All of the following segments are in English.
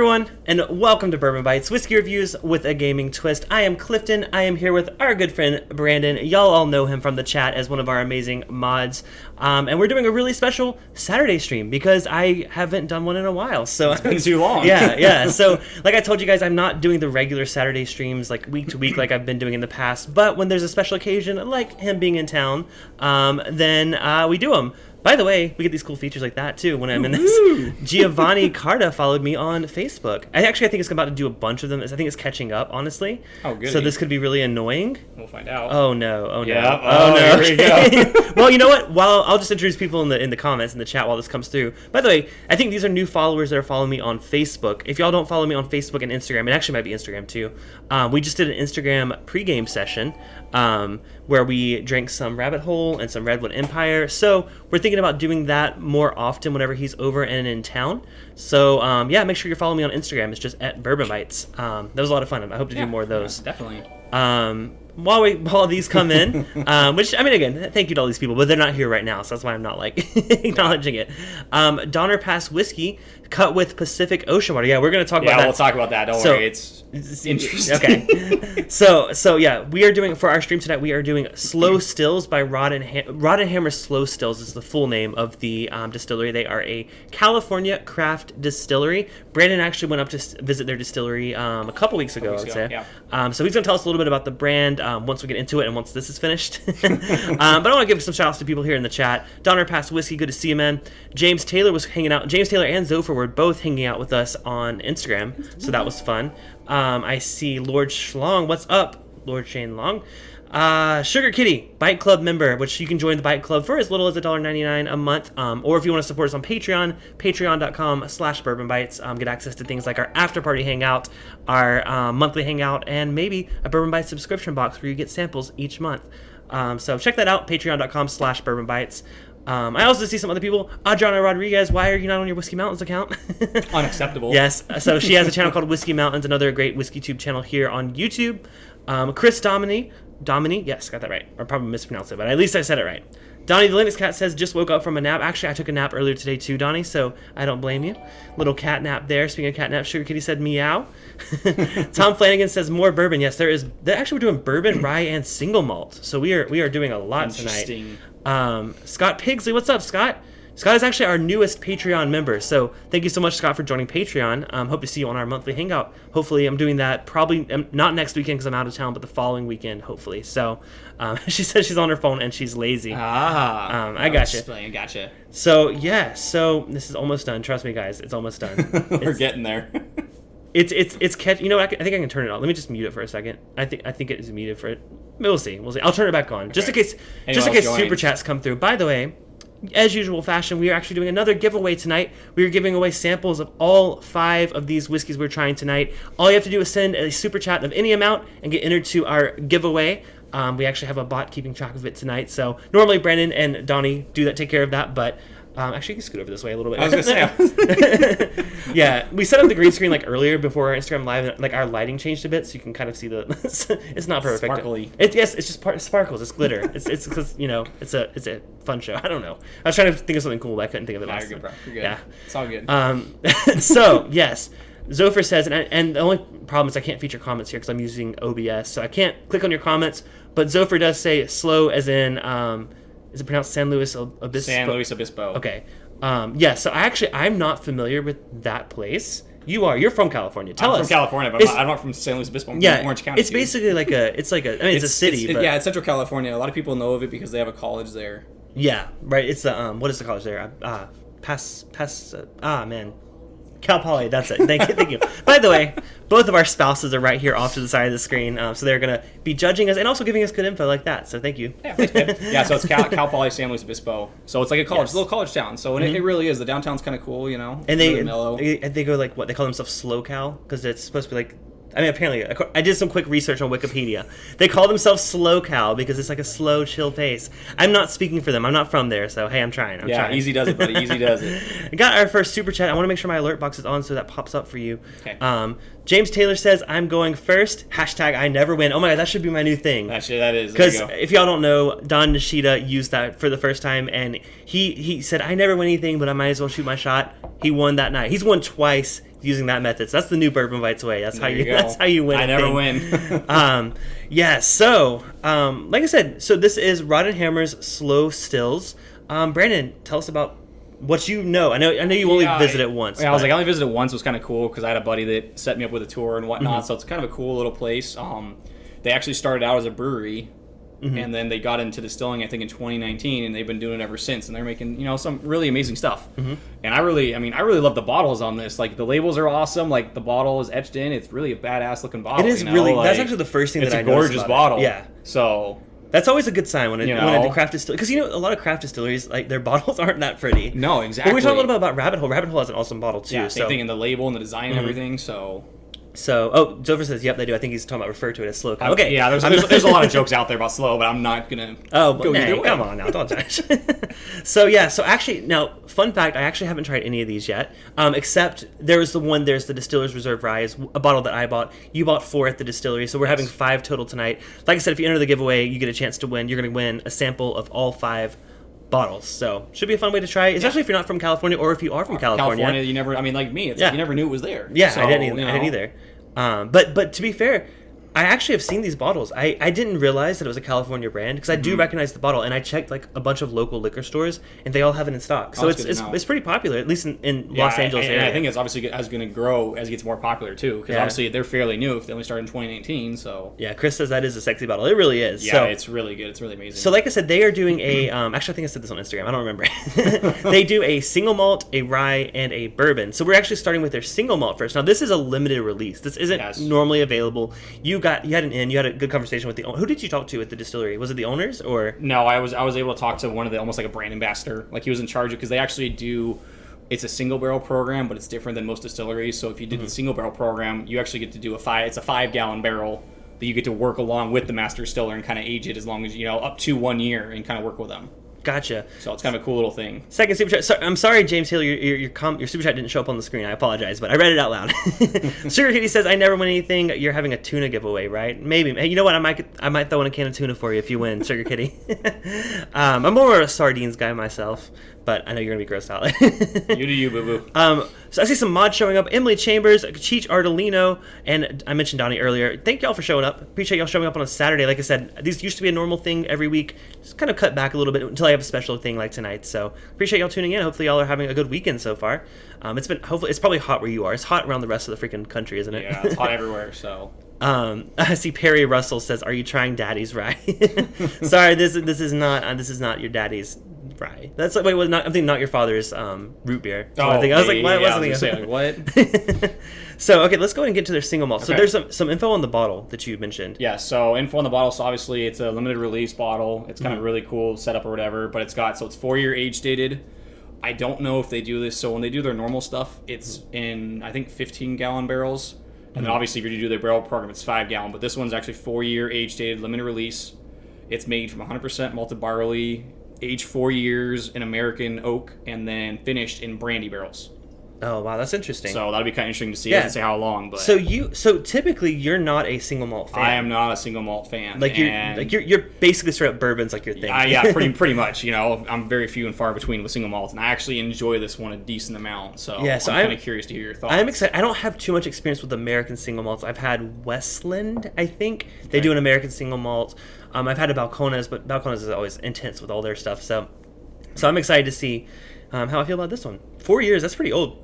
everyone, and welcome to Bourbon Bytes, whiskey reviews with a gaming twist. I am Clifton. I am here with our good friend Brandon. Y'all all know him from the chat as one of our amazing mods. And we're doing a really special Saturday stream because I haven't done one in a while. So it's been too long. Yeah. So like I told you guys, I'm not doing the regular Saturday streams like week to week like I've been doing in the past. But when there's a special occasion, like him being in town, then we do them. By the way, we get these cool features like that too when I'm in this. Giovanni Carta followed me on Facebook. I think it's about to do a bunch of them. I think it's catching up, honestly. Oh, good. So this could be really annoying. We'll find out. Oh no. Yeah. Oh no. Here we go. Well, you know what? I'll just introduce people in the comments in the chat while this comes through. By the way, I think these are new followers that are following me on Facebook. If y'all don't follow me on Facebook and Instagram, it actually might be Instagram too. We just did an Instagram pregame session where we drank some Rabbit Hole and some Redwood Empire. So we're thinking about doing that more often whenever he's over and in town. So make sure you're following me on Instagram. It's just at Bourbon Bytes. That was a lot of fun. I hope to do more of those. Definitely. While these come in, which, I mean, again, thank you to all these people, but they're not here right now, so that's why I'm not, acknowledging it. Donner Pass Whiskey, cut with Pacific Ocean water. Yeah, we're going to talk about that. Yeah, we'll talk about that. Don't worry. It's interesting. Okay. So, yeah, we are doing, for our stream tonight, we are doing Slo Stills by Rod and Hammer. Slo Stills is the full name of the distillery. They are a California craft distillery. Brandon actually went up to visit their distillery a couple weeks ago, I would say. Yeah. So he's going to tell us a little bit about the brand once we get into it and once this is finished. But I want to give some shout outs to people here in the chat. Donner Pass Whiskey, good to see you, man. James Taylor was hanging out. James Taylor and Zofer were both hanging out with us on Instagram, so that was fun. I see Lord Schlong. What's up, Lord Shane Long? Sugar Kitty, Byte Club member, which you can join the Byte Club for as little as $1.99 a month. Or if you want to support us on Patreon, patreon.com/bourbonbytes. Get access to things like our after party hangout, our monthly hangout, and maybe a Bourbon Bytes subscription box where you get samples each month. So check that out, patreon.com/bourbonbytes. I also see some other people. Adriana Rodriguez, why are you not on your Whiskey Mountains account? Unacceptable. Yes. So she has a channel called Whiskey Mountains, another great Whiskey Tube channel here on YouTube. Chris Domini, yes, got that right. Or probably mispronounced it, but at least I said it right. Donnie the Linux Cat says, just woke up from a nap. Actually, I took a nap earlier today too, Donnie, so I don't blame you. Little cat nap there. Speaking of cat nap, Sugar Kitty said meow. Tom Flanagan says, more bourbon. Yes, there is. Actually, we're doing bourbon, rye, and single malt. So we are doing a lot tonight. Scott Pigsley, what's up, Scott? Scott is actually our newest Patreon member, so thank you so much, Scott, for joining Patreon. Hope to see you on our monthly hangout. Hopefully, I'm doing that probably not next weekend because I'm out of town, but the following weekend, hopefully. So, she says she's on her phone and she's lazy. I gotcha. Gotcha. So yeah, so this is almost done. Trust me, guys, it's almost done. We're getting there. It's catch. You know, I think I can turn it on. Let me just mute it for a second. I think it is muted for it. We'll see. I'll turn it back on just in case super chats come through. By the way, as usual fashion, we are actually doing another giveaway tonight. We are giving away samples of all 5 of these whiskeys we're trying tonight. All you have to do is send a super chat of any amount and get entered to our giveaway. We actually have a bot keeping track of it tonight. So normally Brandon and Donnie take care of that, but actually, you can scoot over this way a little bit. I was going to say. Yeah, we set up the green screen earlier before our Instagram Live, and our lighting changed a bit, so you can kind of see the. It's not perfect. Sparkly. It's just sparkles. It's glitter. It's because it's a fun show. I don't know. I was trying to think of something cool, but I couldn't think of it. You're good, bro. You're good. Yeah, it's all good. So yes. Zofer says, and the only problem is I can't feature comments here because I'm using OBS, so I can't click on your comments. But Zofer does say slow, as in, is it pronounced San Luis Obispo? San Luis Obispo. Okay. Yeah. So I'm not familiar with that place. You are. You're from California. Tell us. I'm from California, but I'm not from San Luis Obispo. I'm from Orange County. It's basically it's a city. It's Central California. A lot of people know of it because they have a college there. Yeah. Right. It's the what is the college there? Cal Poly, that's it. Thank you. By the way, both of our spouses are right here off to the side of the screen, so they're going to be judging us and also giving us good info like that, so thank you. Yeah, thanks, man. Yeah, so it's Cal Poly, San Luis Obispo. So it's like a college, it's a little college town. So it really is. The downtown's kind of cool, And they really mellow. They go what they call themselves Slow Cal, because it's supposed to be apparently, I did some quick research on Wikipedia. They call themselves Slow Cal because it's a slow, chill pace. I'm not speaking for them. I'm not from there, so hey, I'm trying. I'm trying. Easy does it, buddy. Easy does it. I got our first super chat. I want to make sure my alert box is on so that pops up for you. Okay. James Taylor says, I'm going first. Hashtag I never win. Oh my God, that should be my new thing. That is. Because if y'all don't know, Don Nishida used that for the first time, and he said, I never win anything, but I might as well shoot my shot. He won that night. He's won twice. using that method. So that's the new Bourbon Bytes way. That's There how you go. that's how you win. I never win. Yeah. So, like I said, so this is Rod and Hammer's Slo Stills. Brandon, tell us about what you know. I know you only visited once. Yeah, I was like, I only visited once. It was kind of cool because I had a buddy that set me up with a tour and whatnot. So it's kind of a cool little place. They actually started out as a brewery, and then they got into distilling, I think, in 2019, and they've been doing it ever since. And they're making, some really amazing stuff. And I really love the bottles on this. Like, the labels are awesome. Like, the bottle is etched in. It's really a badass looking bottle. It is really. That's actually the first thing that I noticed. It's a gorgeous bottle. Yeah. So. That's always a good sign when a craft distillery, because a lot of craft distilleries, like, their bottles aren't that pretty. No, exactly. But we talked a little bit about Rabbit Hole. Rabbit Hole has an awesome bottle too. Yeah, same thing in the label and the design and everything. Jover says, yep, they do. I think he's talking about refer to it as slow. Okay. Yeah, there's a lot of jokes out there about slow, but I'm not going to go either way. Come on now, don't judge. So actually, now, fun fact, I actually haven't tried any of these yet, except there's the Distiller's Reserve Rye, is a bottle that I bought. You bought 4 at the distillery, so we're having 5 total tonight. Like I said, if you enter the giveaway, you get a chance to win. You're going to win a sample of all 5 bottles. So should be a fun way to try, especially if you're not from California, or if you are from California. You never, like me, it's like you never knew it was there. Yeah, so, I didn't either. But to be fair, I actually have seen these bottles. I didn't realize that it was a California brand, because I do recognize the bottle, and I checked like a bunch of local liquor stores, and they all have it in stock. So it's pretty popular, at least in Los Angeles area. And I think it's obviously going to grow as it gets more popular too, because obviously they're fairly new. If they only started in 2019, so yeah, Chris says that is a sexy bottle. It really is. Yeah, it's really good. It's really amazing. So like I said, they are doing a actually I think I said this on Instagram. I don't remember. They do a single malt, a rye, and a bourbon. So we're actually starting with their single malt first. Now this is a limited release. This isn't normally available. You had a good conversation with the owner. Who did you talk to at the distillery? Was it the owners or? No, I was able to talk to one of the, almost like a brand ambassador. Like, he was in charge of, because they actually do, it's a single barrel program, but it's different than most distilleries. So if you did the single barrel program, you actually get to do it's a 5-gallon barrel that you get to work along with the master distiller and kind of age it as long as, up to 1 year, and kind of work with them. Gotcha. So it's kind of a cool little thing. Second super chat. I'm sorry, James Hill, your super chat didn't show up on the screen. I apologize, but I read it out loud. Sugar Kitty says, "I never win anything. You're having a tuna giveaway, right? Maybe. Hey, you know what? I might throw in a can of tuna for you if you win, Sugar Kitty. I'm more of a sardines guy myself, but I know you're gonna be grossed out. You do you, boo boo. So I see some mods showing up. Emily Chambers, Cheech Ardolino, and I mentioned Donnie earlier. Thank y'all for showing up. Appreciate y'all showing up on a Saturday. Like I said, these used to be a normal thing every week. Just kind of cut back a little bit until I have a special thing like tonight. So appreciate y'all tuning in. Hopefully y'all are having a good weekend so far. It's probably hot where you are. It's hot around the rest of the freaking country, isn't it? Yeah, it's hot everywhere. So. I see Perry Russell says, "Are you trying Daddy's rye?" Sorry, this is not your daddy's rye. That's like, I'm thinking not your father's root beer. I was like, what? I was saying, what? So okay, let's go ahead and get to their single malt. So there's some info on the bottle that you mentioned. Yeah, so info on the bottle. So obviously it's a limited release bottle. It's kind of really cool setup or whatever, but it's 4-year age dated. I don't know if they do this. So when they do their normal stuff, it's in, I think, 15-gallon barrels. And then obviously if you do their barrel program, it's 5-gallon. But this one's actually 4-year age dated, limited release. It's made from 100% malted barley, aged 4 years in American oak, and then finished in brandy barrels. Oh wow, that's interesting. So that'll be kind of interesting to see. I didn't say how long, but so typically you're not a single malt fan. I am not a single malt fan. You're basically straight up bourbon's like your thing. Yeah, pretty much. I'm very few and far between with single malts, and I actually enjoy this one a decent amount. So I'm kind of curious to hear your thoughts. I'm excited. I don't have too much experience with American single malts. I've had Westland, I think they do an American single malt. I've had a Balcones, but Balcones is always intense with all their stuff. So I'm excited to see how I feel about this one. 4 years, that's pretty old.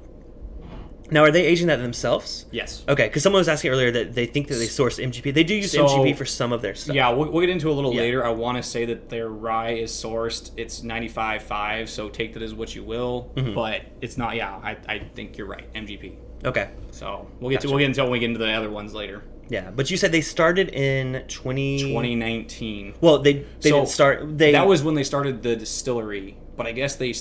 Now, are they aging that themselves? Yes. Okay, because someone was asking earlier that they think that they source MGP. They do use MGP for some of their stuff. Yeah, we'll get into it a little later. I want to say that their rye is sourced. It's 95.5, so take that as what you will. Mm-hmm. But it's not. Yeah, I think you're right. MGP. Okay. So we'll get into when we get into the other ones later. Yeah, but you said they started in 2019. Well, they didn't start. That was when they started the distillery. But I guess they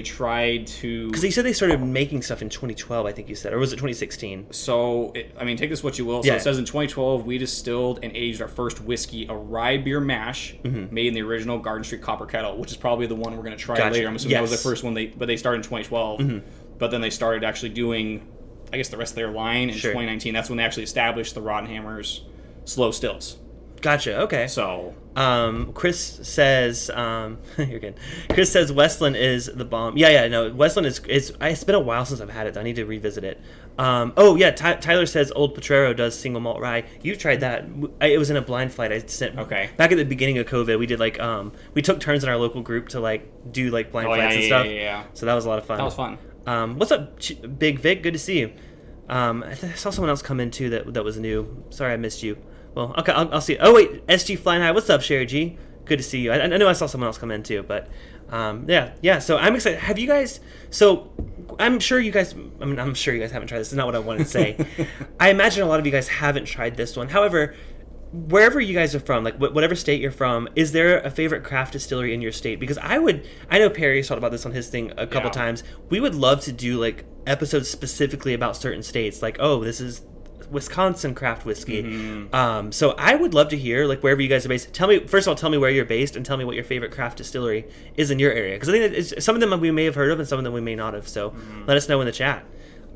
tried to... Because you said they started making stuff in 2012, I think you said. Or was it 2016? So, take this what you will. So it says in 2012, we distilled and aged our first whiskey, a rye beer mash, made in the original Garden Street Copper Kettle, which is probably the one we're going to try later. I'm assuming that was the first one, but they started in 2012. But then they started actually doing, I guess, the rest of their line in 2019. That's when they actually established the Rod and Hammer's Slo Stills. Gotcha. Okay. So Chris says, you're good. Chris says Westland is the bomb. Yeah, no, Westland is. It's been a while since I've had it. I need to revisit it. Oh yeah, Tyler says Old Potrero does single malt rye. You've tried that? It was in a blind flight I sent. Okay. Back at the beginning of COVID, we did like we took turns in our local group to like do like blind flights and stuff. Yeah. So that was a lot of fun. That was fun. What's up, Big Vic? Good to see you. I saw someone else come in too that was new. Sorry I missed you. Well, okay, I'll see. Oh wait, SG Flying High. What's up, Sherry G? Good to see you. I know I saw someone else come in too, but yeah. So I'm excited. Have you guys? So I'm sure you guys. I'm sure you guys haven't tried this. It's not what I wanted to say. I imagine a lot of you guys haven't tried this one. However, wherever you guys are from, like whatever state you're from, is there a favorite craft distillery in your state? Because I know Perry's talked about this on his thing a couple times. We would love to do like episodes specifically about certain states. Like, oh, this is Wisconsin craft whiskey. Mm-hmm. So I would love to hear like wherever you guys are based. Tell me where you're based and tell me what your favorite craft distillery is in your area. Because I think it's, some of them we may have heard of and some of them we may not have. So let us know in the chat.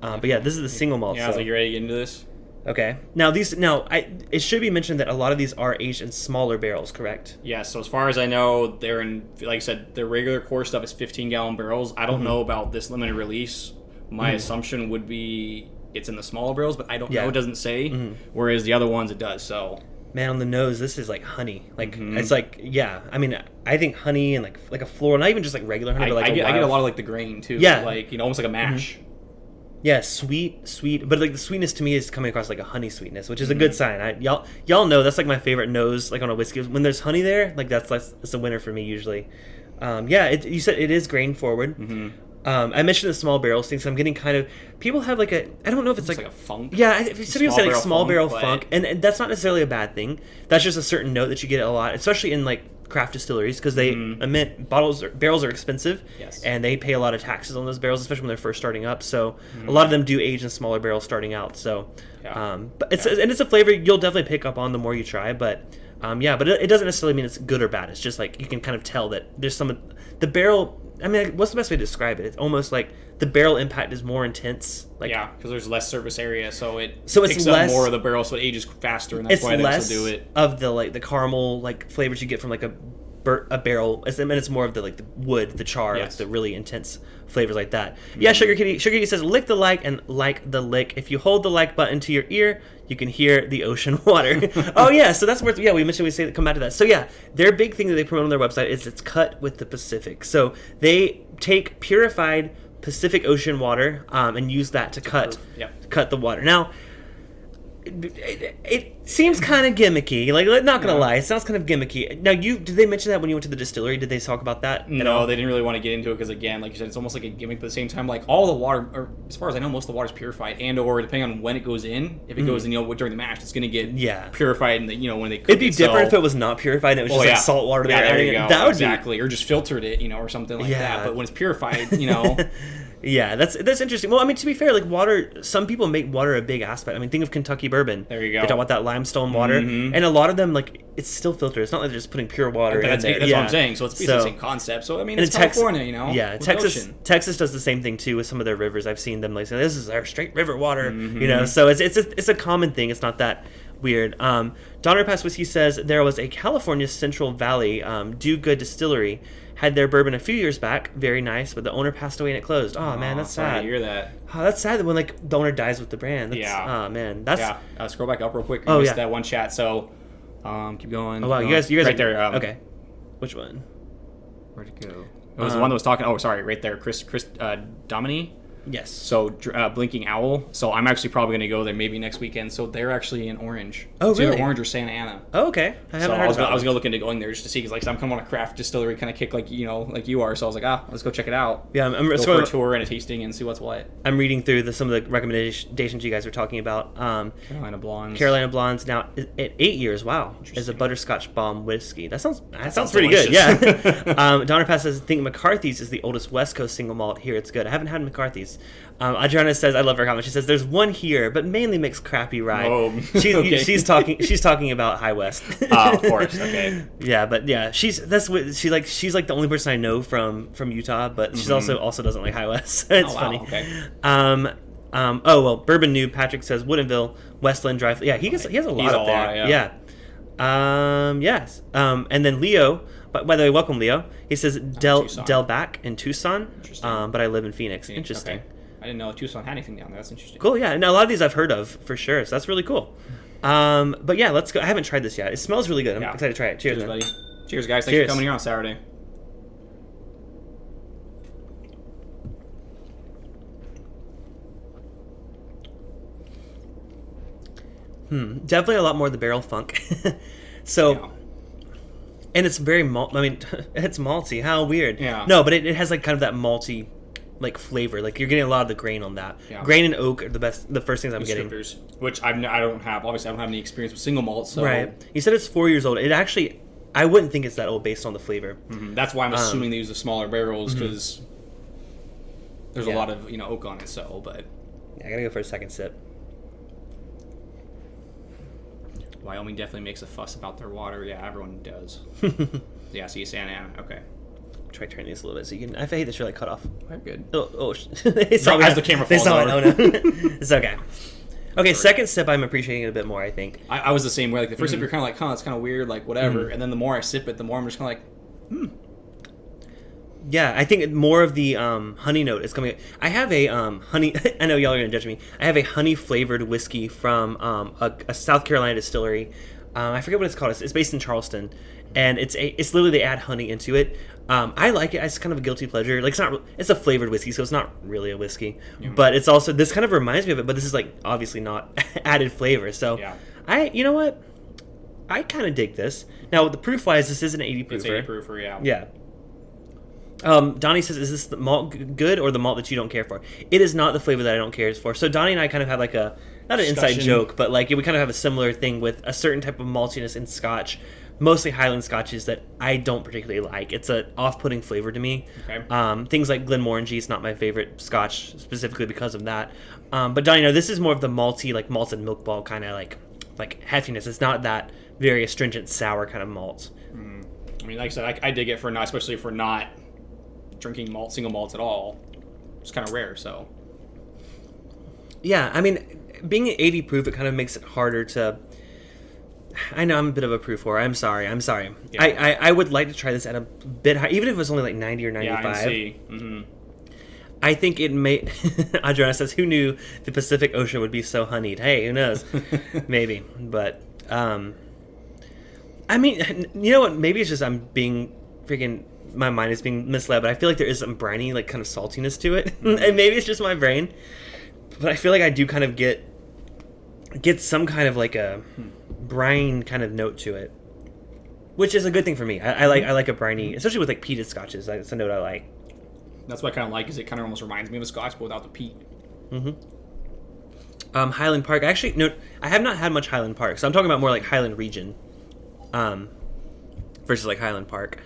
But yeah, this is the single malt. Yeah, so you ready to get into this? Okay. Now it should be mentioned that a lot of these are aged in smaller barrels, correct? Yeah. So as far as I know, they're in, like I said, the regular core stuff is 15-gallon barrels. I don't know about this limited release. My assumption would be it's in the smaller barrels, but I don't know. It doesn't say. Whereas the other ones, it does. So man, on the nose, this is like honey. Like it's like I mean, I think honey and like a floral, not even just like regular honey, but like I get a lot of like the grain too. Yeah. Like almost like a mash. Yeah, sweet, but like the sweetness to me is coming across like a honey sweetness, which is a good sign. Y'all know that's like my favorite nose, like on a whiskey. When there's honey there, like that's a winner for me usually. You said it is grain forward. I mentioned the small barrels thing, so I'm getting kind of people have like I don't know if it's like a funk. Yeah, some people say like small barrel funk, but and that's not necessarily a bad thing. That's just a certain note that you get a lot, especially in like craft distilleries, because they emit barrels are expensive, and they pay a lot of taxes on those barrels, especially when they're first starting up. So a lot of them do age in smaller barrels starting out. So, but it's a flavor you'll definitely pick up on the more you try. But but it doesn't necessarily mean it's good or bad. It's just like you can kind of tell that there's some the barrel. I mean, what's the best way to describe it? It's almost like the barrel impact is more intense. Like, yeah, because there's less surface area, so it's picks up more of the barrel, so it ages faster, and that's why they also do it. It's less of the like the caramel like flavors you get from like a barrel. It's more of the like the wood, the char, like the really intense flavors like that. Yeah, Sugar Kitty says lick the like and like the lick. If you hold the like button to your ear, you can hear the ocean water. Oh yeah, so that's worth. Yeah, we say come back to that. So yeah, their big thing that they promote on their website is it's cut with the Pacific. So they take purified Pacific Ocean water and use that to cut the water. Now, it seems kind of gimmicky. Like, not gonna lie, it sounds kind of gimmicky. Now, did they mention that when you went to the distillery? Did they talk about that? No, they didn't really want to get into it because, again, like you said, it's almost like a gimmick. But at the same time, like all the water, or as far as I know, most of the water is purified, or depending on when it goes in, if it goes in, during the mash, it's gonna get purified, and when they cook it'd be different if it was not purified and it was just like salt water there. There you go. That would exactly, or just filtered it, or something like that. But when it's purified, Yeah, that's interesting. Well, I mean, to be fair, like water, some people make water a big aspect. I mean, think of Kentucky bourbon. There you go. They talk about that limestone water, and a lot of them, like, it's still filtered. It's not like they're just putting pure water in there. That's what I'm saying. So it's basically the same concept. So I mean, it's California, Yeah, Texas does the same thing too with some of their rivers. I've seen them like say, "This is our straight river water," So it's a common thing. It's not that weird. Donner Pass Whiskey says there was a California Central Valley Do Good Distillery. Had their bourbon a few years back, very nice, but the owner passed away and it closed. Oh man, that's sad. Sorry to hear that. Oh, that's sad that when like the owner dies with the brand. Oh man, that's scroll back up real quick. I missed that one chat. So, keep going. Oh wow, you guys right there. Okay, which one? Where'd it go? It was the one that was talking. Oh, sorry, right there, Chris Domini. Yes. So Blinking Owl. So I'm actually probably going to go there maybe next weekend. So they're actually in Orange. Oh, it's really? either Orange or Santa Ana. Oh, okay. I was going to look into going there just to see because like I'm coming on a craft distillery kind of kick like like you are. So I was like let's go check it out. Yeah, I'm go for a tour and a tasting and see what's what. I'm reading through some of the recommendations you guys were talking about. Carolina Blondes now at 8 years. Wow, is a butterscotch bomb whiskey. That sounds pretty delicious. good. Yeah. Donner Pass says I think McCarthy's is the oldest West Coast single malt. Here it's good. I haven't had McCarthy's. Adriana says, I love her comment. She says, "There's one here, but mainly makes crappy rye." Oh, she's talking about High West. Of course, okay. Yeah, but yeah, she's like the only person I know from Utah, but she's also doesn't like High West. It's funny. Okay. Bourbon Noob Patrick says Woodinville, Westland, Dry. Yeah, he has a lot up there. Yeah. Yes. And then Leo, by the way, welcome Leo. He says Tucson. Del Bac in Tucson. Interesting. But I live in Phoenix. Interesting. Okay. I didn't know Tucson had anything down there. That's interesting. Cool. Yeah. And a lot of these I've heard of for sure. So that's really cool. But yeah, let's go. I haven't tried this yet. It smells really good. I'm excited to try it. Cheers, man. buddy. Cheers, guys. Thanks for coming here on Saturday. Definitely a lot more of the barrel funk. So, and it's very malt. I mean, it's malty. How weird. Yeah. No, but it has like kind of that malty, like flavor. Like you're getting a lot of the grain on that. Yeah. Grain and oak are the first things I'm getting. Which I don't have. Obviously, I don't have any experience with single malt. So. Right. You said it's 4 years old. It actually, I wouldn't think it's that old based on the flavor. Mm-hmm. That's why I'm assuming they use the smaller barrels because there's a lot of oak on it. So, but yeah, I gotta go for a second sip. Wyoming definitely makes a fuss about their water. Yeah, everyone does. Yeah, see Santa Ana. Okay. Try turning this a little bit so you can. I hate that you're like cut off. We're good. Oh they saw me as the camera falls over. Oh no, it's okay. Okay, second sip, I'm appreciating it a bit more. I think I was the same way. Like the first sip, you're kind of like, it's kind of weird, like whatever. And then the more I sip it, the more I'm just kind of like, Yeah, I think more of the honey note is coming. I have a honey. I know y'all are gonna judge me. I have a honey flavored whiskey from a South Carolina distillery. I forget what it's called. It's based in Charleston, and it's literally they add honey into it. I like it. It's kind of a guilty pleasure. Like it's a flavored whiskey, so it's not really a whiskey. Yeah. But it's also this kind of reminds me of it. But this is like obviously not added flavor. So you know what? I kind of dig this. Now the proof wise, this is an 80 proofer. It's 80 proofer, yeah. Yeah. Donnie says, is this the malt good or the malt that you don't care for? It is not the flavor that I don't care for. So Donnie and I kind of had like not an inside joke, but like we kind of have a similar thing with a certain type of maltiness in Scotch, mostly Highland Scotches that I don't particularly like. It's an off-putting flavor to me. Okay. Things like Glenmorangie is not my favorite Scotch specifically because of that. But Donnie, this is more of the malty, like malted milk ball kind of like heftiness. It's not that very astringent sour kind of malt. I mean, like I said, I dig it for not, especially for not drinking single malts at all. It's kind of rare, so. Yeah, I mean, being at 80 proof, it kind of makes it harder to. I know I'm a bit of a proof whore. I'm sorry. Yeah. I would like to try this at a bit high, even if it was only like 90 or 95. Yeah, I see. Mm-hmm. I think it may. Adriana says, "Who knew the Pacific Ocean would be so honeyed?" Hey, who knows? Maybe, but I mean, you know what? Maybe it's just I'm being freaking. My mind is being misled, but I feel like there is some briny, like kind of saltiness to it, and maybe it's just my brain. But I feel like I do kind of get some kind of like a brine kind of note to it, which is a good thing for me. I like a briny, especially with like peated scotches. That's a note I like. That's what I kind of like. Is it kind of almost reminds me of a Scotch, but without the peat. Highland Park. Actually, no, I have not had much Highland Park, so I'm talking about more like Highland region, versus like Highland Park.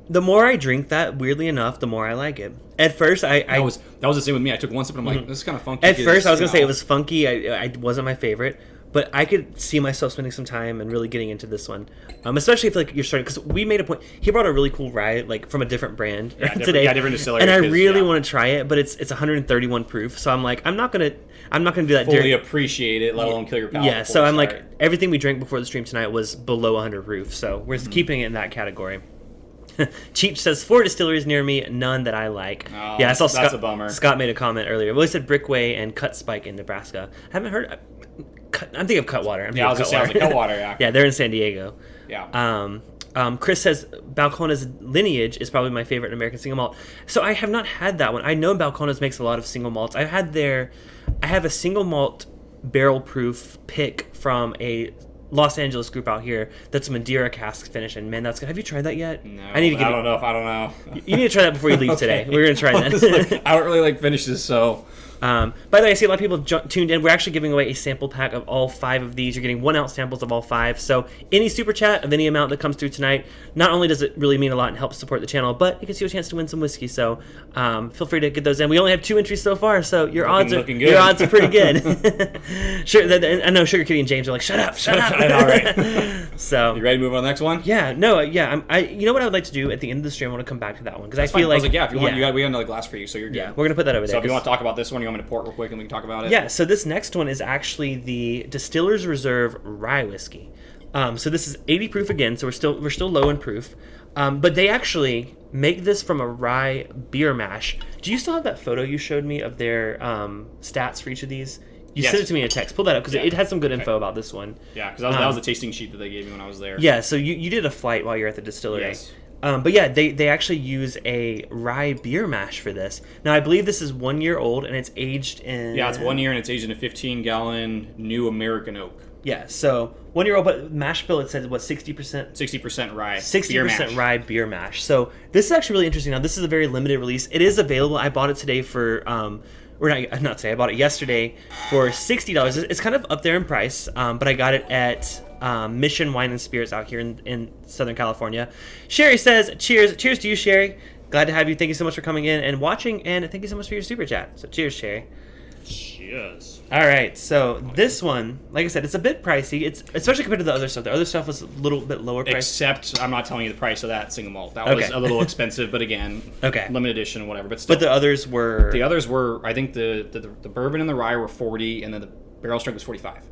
The more I drink that, weirdly enough, the more I like it. At first, that was the same with me. I took one sip and I'm like, this is kind of funky. At first, I was gonna say it was funky. I wasn't my favorite, but I could see myself spending some time and really getting into this one, especially if like you're starting. Because we made a point. He brought a really cool rye, like from a different brand today. Yeah, different distillery. And I really want to try it, but it's 131 proof. So I'm like, I'm not gonna do that. Fully appreciate it, let alone kill your palate. Yeah. So I'm like, everything we drank before the stream tonight was below 100 proof. So we're keeping it in that category. Cheech says 4 distilleries near me, none that I like. Oh, yeah, I saw that's a bummer. Scott made a comment earlier. Well, he said Brickway and Cut Spike in Nebraska. I haven't heard. I'm thinking of Cutwater. I was gonna say Cutwater. Yeah. Yeah, they're in San Diego. Yeah. Chris says Balcones lineage is probably my favorite American single malt. So I have not had that one. I know Balcones makes a lot of single malts. I have a single malt barrel proof pick from a Los Angeles group out here that's a Madeira cask finish, and man, that's good. Have you tried that yet? No, I don't know. You need to try that before you leave today. We're gonna try that. I don't really like finishes, so. By the way, I see a lot of people tuned in. We're actually giving away a sample pack of all 5 of these. You're getting 1 ounce samples of all 5. So any super chat of any amount that comes through tonight, not only does it really mean a lot and help support the channel, but it gives you a chance to win some whiskey. So feel free to get those in. We only have 2 entries so far, so your odds are pretty good. Sure, I know Sugar Kitty and James are like, shut up. I know, right? So you ready to move on to the next one? Yeah, no, yeah. You know what I would like to do at the end of the stream? I want to come back to that one because I feel like if you want, we got another glass for you, so you're good. Yeah, we're gonna put that over there. So if you want to talk about this one, you want me to pour it real quick and we can talk about it? Yeah, so this next one is actually the Distiller's Reserve Rye Whiskey. So this is 80 proof again, so we're still low in proof. But they actually make this from a rye beer mash. Do you still have that photo you showed me of their stats for each of these? You sent it to me in a text. Pull that up because it had some good info about this one. Yeah, because that was the tasting sheet that they gave me when I was there. Yeah, so you did a flight while you were at the distillery. Yes. But yeah, they actually use a rye beer mash for this. Now, I believe this is 1 year old and it's aged in... Yeah, it's 1 year and it's aged in a 15-gallon new American oak. Yeah, so 1 year old, but mash bill, it says, what, 60%? 60% rye. 60% rye beer mash. So this is actually really interesting. Now, this is a very limited release. It is available. I bought it today for... or not today, I bought it yesterday for $60. It's kind of up there in price, but I got it at Mission Wine and Spirits out here in Southern California. Sherry says, cheers. Cheers to you, Sherry. Glad to have you. Thank you so much for coming in and watching, and thank you so much for your super chat. So cheers, Sherry. Cheers. All right, so this one, like I said, it's a bit pricey. It's especially compared to the other stuff. The other stuff was a little bit lower price. Except I'm not telling you the price of that single malt. That was a little expensive, but again, limited edition, whatever. But still, but the others were. The others were. I think the bourbon and the rye were 40, and then the barrel strength was 45.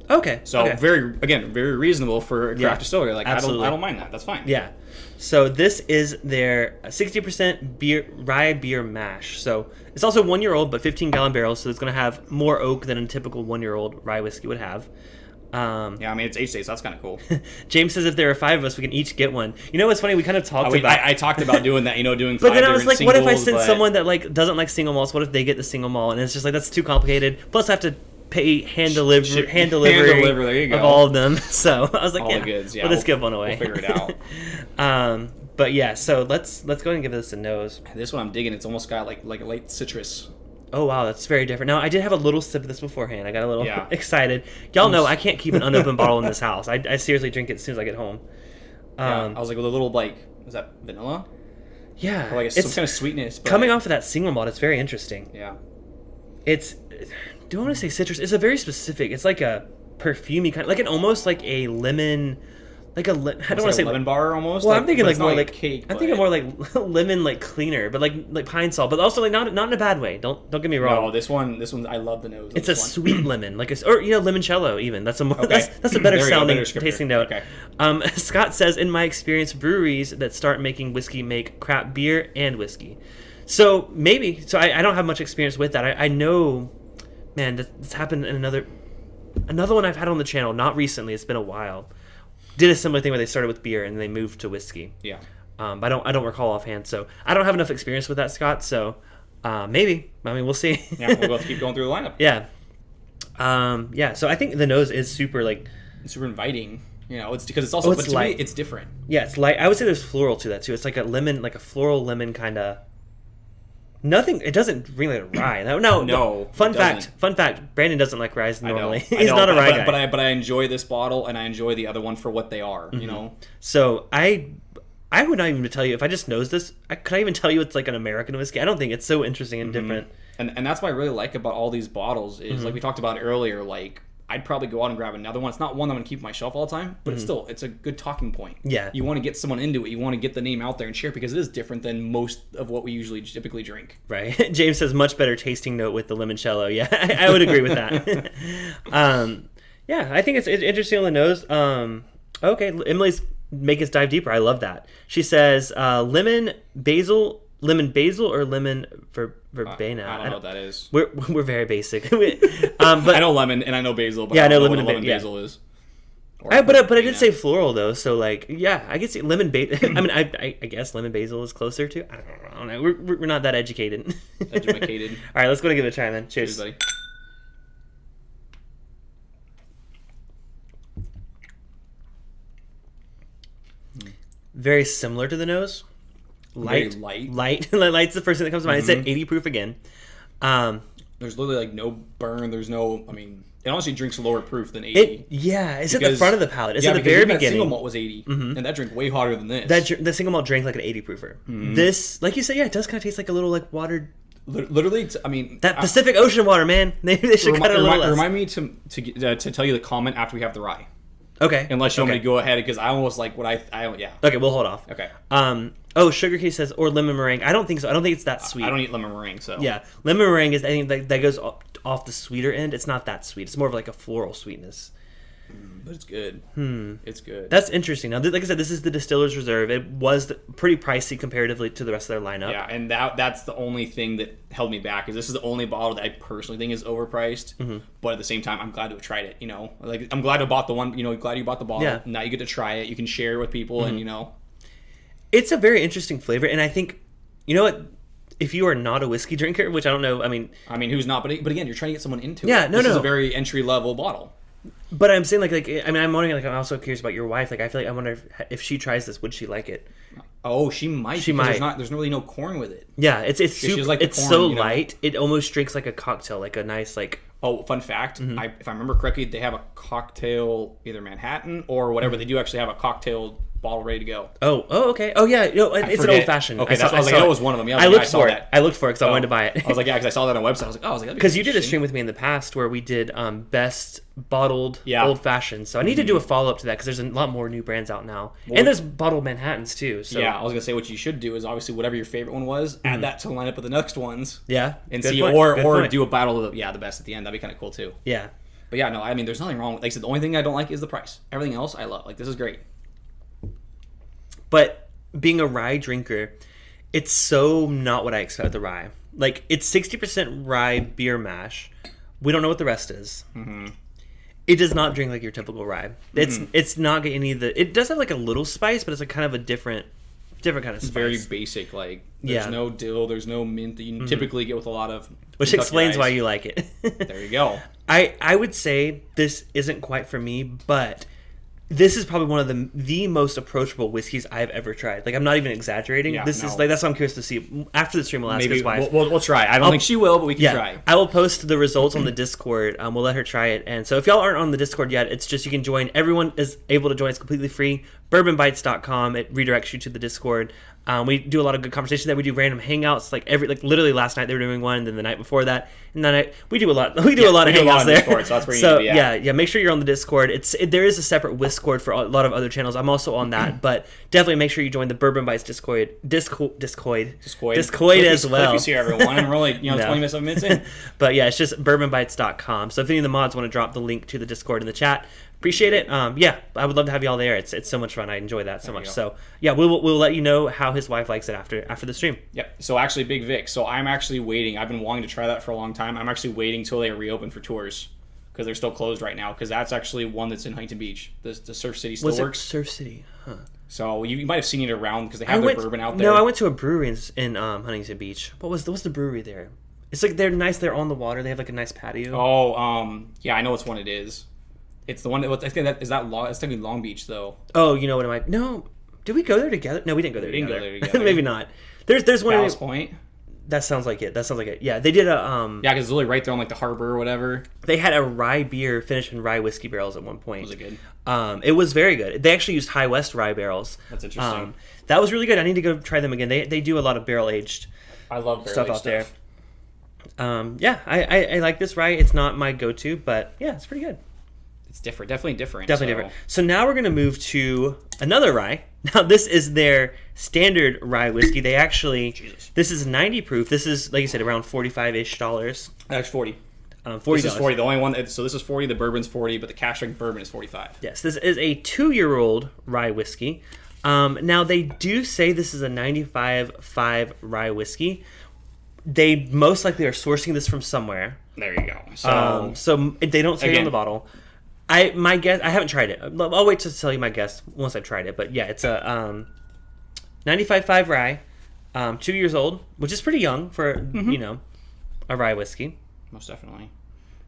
Okay. So very reasonable for a craft distillery. Like I don't mind that. That's fine. Yeah. So this is their 60% rye beer mash. So it's also 1 year old, but 15-gallon barrels. So it's going to have more oak than a typical 1 year old rye whiskey would have. Yeah, I mean it's age-dated, so that's kind of cool. James says if there are 5 of us, we can each get one. You know what's funny? We kind of talked about. I talked about doing that. Doing. But then I was like, what if I send someone that like doesn't like single malts? What if they get the single malt? And it's just like that's too complicated. Plus, I have to pay hand delivery there you go. of all of them. So I was like, all the goods. Yeah, we'll skip one away. We'll figure it out. But yeah, so let's go ahead and give this a nose. This one I'm digging. It's almost got like a light citrus. Oh wow, that's very different. Now I did have a little sip of this beforehand. I got a little excited. Y'all know I can't keep an unopened bottle in this house. I seriously drink it as soon as I get home. I was like with a little is that vanilla? Yeah, or like some kind of sweetness. But coming off of that single malt, it's very interesting. Yeah, do I want to say citrus? It's a very specific. It's like a perfumey kind, like an almost like a lemon. I don't want to say lemon bar almost. Well, I'm thinking like more like cake. I'm thinking more like lemon, like cleaner, but like pine salt, but also like not in a bad way. Don't get me wrong. No, this one I love the nose. It's a sweet lemon, like or limoncello even. That's a more that's a better sounding tasting note. Okay. Scott says, in my experience, breweries that start making whiskey make craft beer and whiskey. So maybe. So I don't have much experience with that. I know, man, that's happened in another one I've had on the channel. Not recently. It's been a while. Did a similar thing where they started with beer and they moved to whiskey. Yeah. I don't recall offhand, so I don't have enough experience with that, Scott. So maybe. I mean, we'll see. Yeah, we'll go keep going through the lineup. Yeah. Yeah. So I think the nose is super super inviting. It's because it's also it's light. To me, it's different. Yeah, it's light. I would say there's floral to that too. It's like a lemon, like a floral lemon kind of. Nothing. It doesn't ring like a rye. No. Fun fact. Brandon doesn't like ryes normally. He's not a rye guy. But I enjoy this bottle and I enjoy the other one for what they are. Mm-hmm. So I would not even tell you if I just knows this. Could I even tell you it's like an American whiskey? I don't think it's so interesting and different. And that's what I really like about all these bottles is like we talked about earlier. Like I'd probably go out and grab another one. It's not one I'm going to keep on my shelf all the time, but it's a good talking point. Yeah. You want to get someone into it. You want to get the name out there and share it because it is different than most of what we typically drink. Right. James says much better tasting note with the limoncello. Yeah, I would agree with that. Yeah, I think it's interesting on the nose. Okay, Emily's make us dive deeper. I love that. She says lemon basil or lemon verbena. I don't know what that is. We're very basic. But I know lemon and I know basil, but I don't know what lemon basil is. But I did say floral though, so like I can see lemon basil. I mean, I guess lemon basil is closer to. I don't know. We're not that educated. Educated. All right, let's go and give it a try, man. Cheers, buddy. Very similar to the nose. Light. Light's the first thing that comes to mind. It said 80 proof again. There's literally like no burn. There's no. I mean, it honestly drinks lower proof than 80. It's at the front of the palate. It's at the very beginning. Single malt was 80, and that drank way hotter than this. The single malt drank like an 80 proofer. This, like you said, it does kind of taste like a little like watered. Literally, I mean that Pacific Ocean water, man. They should cut it a little less. Remind me to tell you the comment after we have the rye. Okay. Unless you want me to go ahead, because I almost like what I yeah. Okay, we'll hold off. Okay. Sugar Case says, or lemon meringue. I don't think so. I don't think it's that sweet. I don't eat lemon meringue, so. Yeah. Lemon meringue is, I think, that goes off the sweeter end. It's not that sweet. It's more of like a floral sweetness. But it's good. It's good. That's interesting. Now, like I said, this is the Distiller's Reserve. It was pretty pricey comparatively to the rest of their lineup. Yeah, and that's the only thing that held me back, is this is the only bottle that I personally think is overpriced. But at the same time, I'm glad to have tried it. Like, I'm glad to have bought the one. Glad you bought the bottle. Yeah. Now you get to try it. You can share it with people, and It's a very interesting flavor, and I think, you know what? If you are not a whiskey drinker, which I don't know, I mean, who's not? But again, you're trying to get someone into it. Yeah, no. This is a very entry level bottle. But I'm saying, I'm wondering, I'm also curious about your wife. Like, I feel like I wonder if she tries this, would she like it? Oh, she might. She might. There's really no corn with it. Yeah, it's super. Like it's corn, so light. It almost drinks like a cocktail, like a nice Oh, fun fact! If I remember correctly, they have a cocktail, either Manhattan or whatever. They do actually have a cocktail bottle ready to go. Oh, okay. Oh, yeah. It's an old fashioned. Okay, I was like, it was one of them. Yeah, I looked for it because I wanted to buy it. I was like, yeah, because I saw that on a website. I was like, because you did a stream with me in the past where we did best bottled old fashioned. So I need to do a follow up to that because there's a lot more new brands out now, and there's bottled Manhattans too. So yeah, I was gonna say what you should do is obviously whatever your favorite one was, add that to line up with the next ones. Yeah, and see, or do a battle of the best at the end. That'd be kind of cool too. Yeah, but yeah, no, I mean, there's nothing wrong with. Like I said, the only thing I don't like is the price. Everything else I love. Like, this is great. But being a rye drinker, it's so not what I expect with the rye. Like, it's 60% rye beer mash. We don't know what the rest is. It does not drink like your typical rye. It's not getting any of the. It does have like a little spice, but it's like kind of a different kind of spice. Very basic. Like, there's no dill, there's no mint that you typically get with a lot of. Which explains why you like it. There you go. I would say this isn't quite for me, but this is probably one of the most approachable whiskeys I've ever tried. Like, I'm not even exaggerating. Is that's what I'm curious to see. After the stream, we'll ask his wife. We'll try. I don't think she will, but we can try. I will post the results on the Discord. We'll let her try it. And so if y'all aren't on the Discord yet, it's just you can join. Everyone is able to join. It's completely free. bourbonbytes.com. It redirects you to the Discord. We do a lot of good conversation there. We do random hangouts, like literally last night they were doing one, and then the night before that, and then we do a lot. We do a lot of hangouts there. Discord, so that's where you need to be at. Yeah. Make sure you're on the Discord. There is a separate Whiscord for a lot of other channels. I'm also on that, but definitely make sure you join the Bourbon Bytes Discord as well. You see everyone, and we're only 27 minutes in. But yeah, it's just bourbonbytes.com. So if any of the mods want to drop the link to the Discord in the chat, appreciate it. I would love to have y'all there. It's so much fun. I enjoy that so much. So yeah, we'll let you know how his wife likes it after the stream. Yep. So actually, Big Vic. So I'm actually waiting. I've been wanting to try that for a long time. I'm actually waiting till they reopen for tours because they're still closed right now. Because that's actually one that's in Huntington Beach. The Surf City still works. Surf City, huh? So you might have seen it around because they have their bourbon out there. No, I went to a brewery in Huntington Beach. What's the brewery there? It's like they're nice. They're on the water. They have like a nice patio. Oh, yeah, I know which one it is. It's the one that I think that's technically Long Beach though. Oh, you know what am I? No, did we go there together? No, we didn't go there together. Maybe not. There's one. Ballast Point. That sounds like it. Yeah, they did a Yeah, because it's literally right there on like the harbor or whatever. They had a rye beer finished in rye whiskey barrels at one point. Was it good? It was very good. They actually used High West rye barrels. That's interesting. That was really good. I need to go try them again. They do a lot of barrel aged. I love barrel stuff out there. Yeah, I like this rye. It's not my go-to, but yeah, it's pretty good. It's different. Definitely different. So now we're going to move to another rye. Now, this is their standard rye whiskey. They actually... This is 90 proof. This is, like you said, around $45-ish. That's 40. $40. This is 40. The only one... So this is 40. The bourbon's 40, but the cask strength bourbon is 45. Yes, this is a 2-year-old rye whiskey. Now, they do say this is a 95.5 rye whiskey. They most likely are sourcing this from somewhere. There you go. So they don't say it on the bottle. My guess, I haven't tried it. I'll wait to tell you my guess once I've tried it. But yeah, it's a 95.5 rye, 2 years old, which is pretty young for a rye whiskey. Most definitely.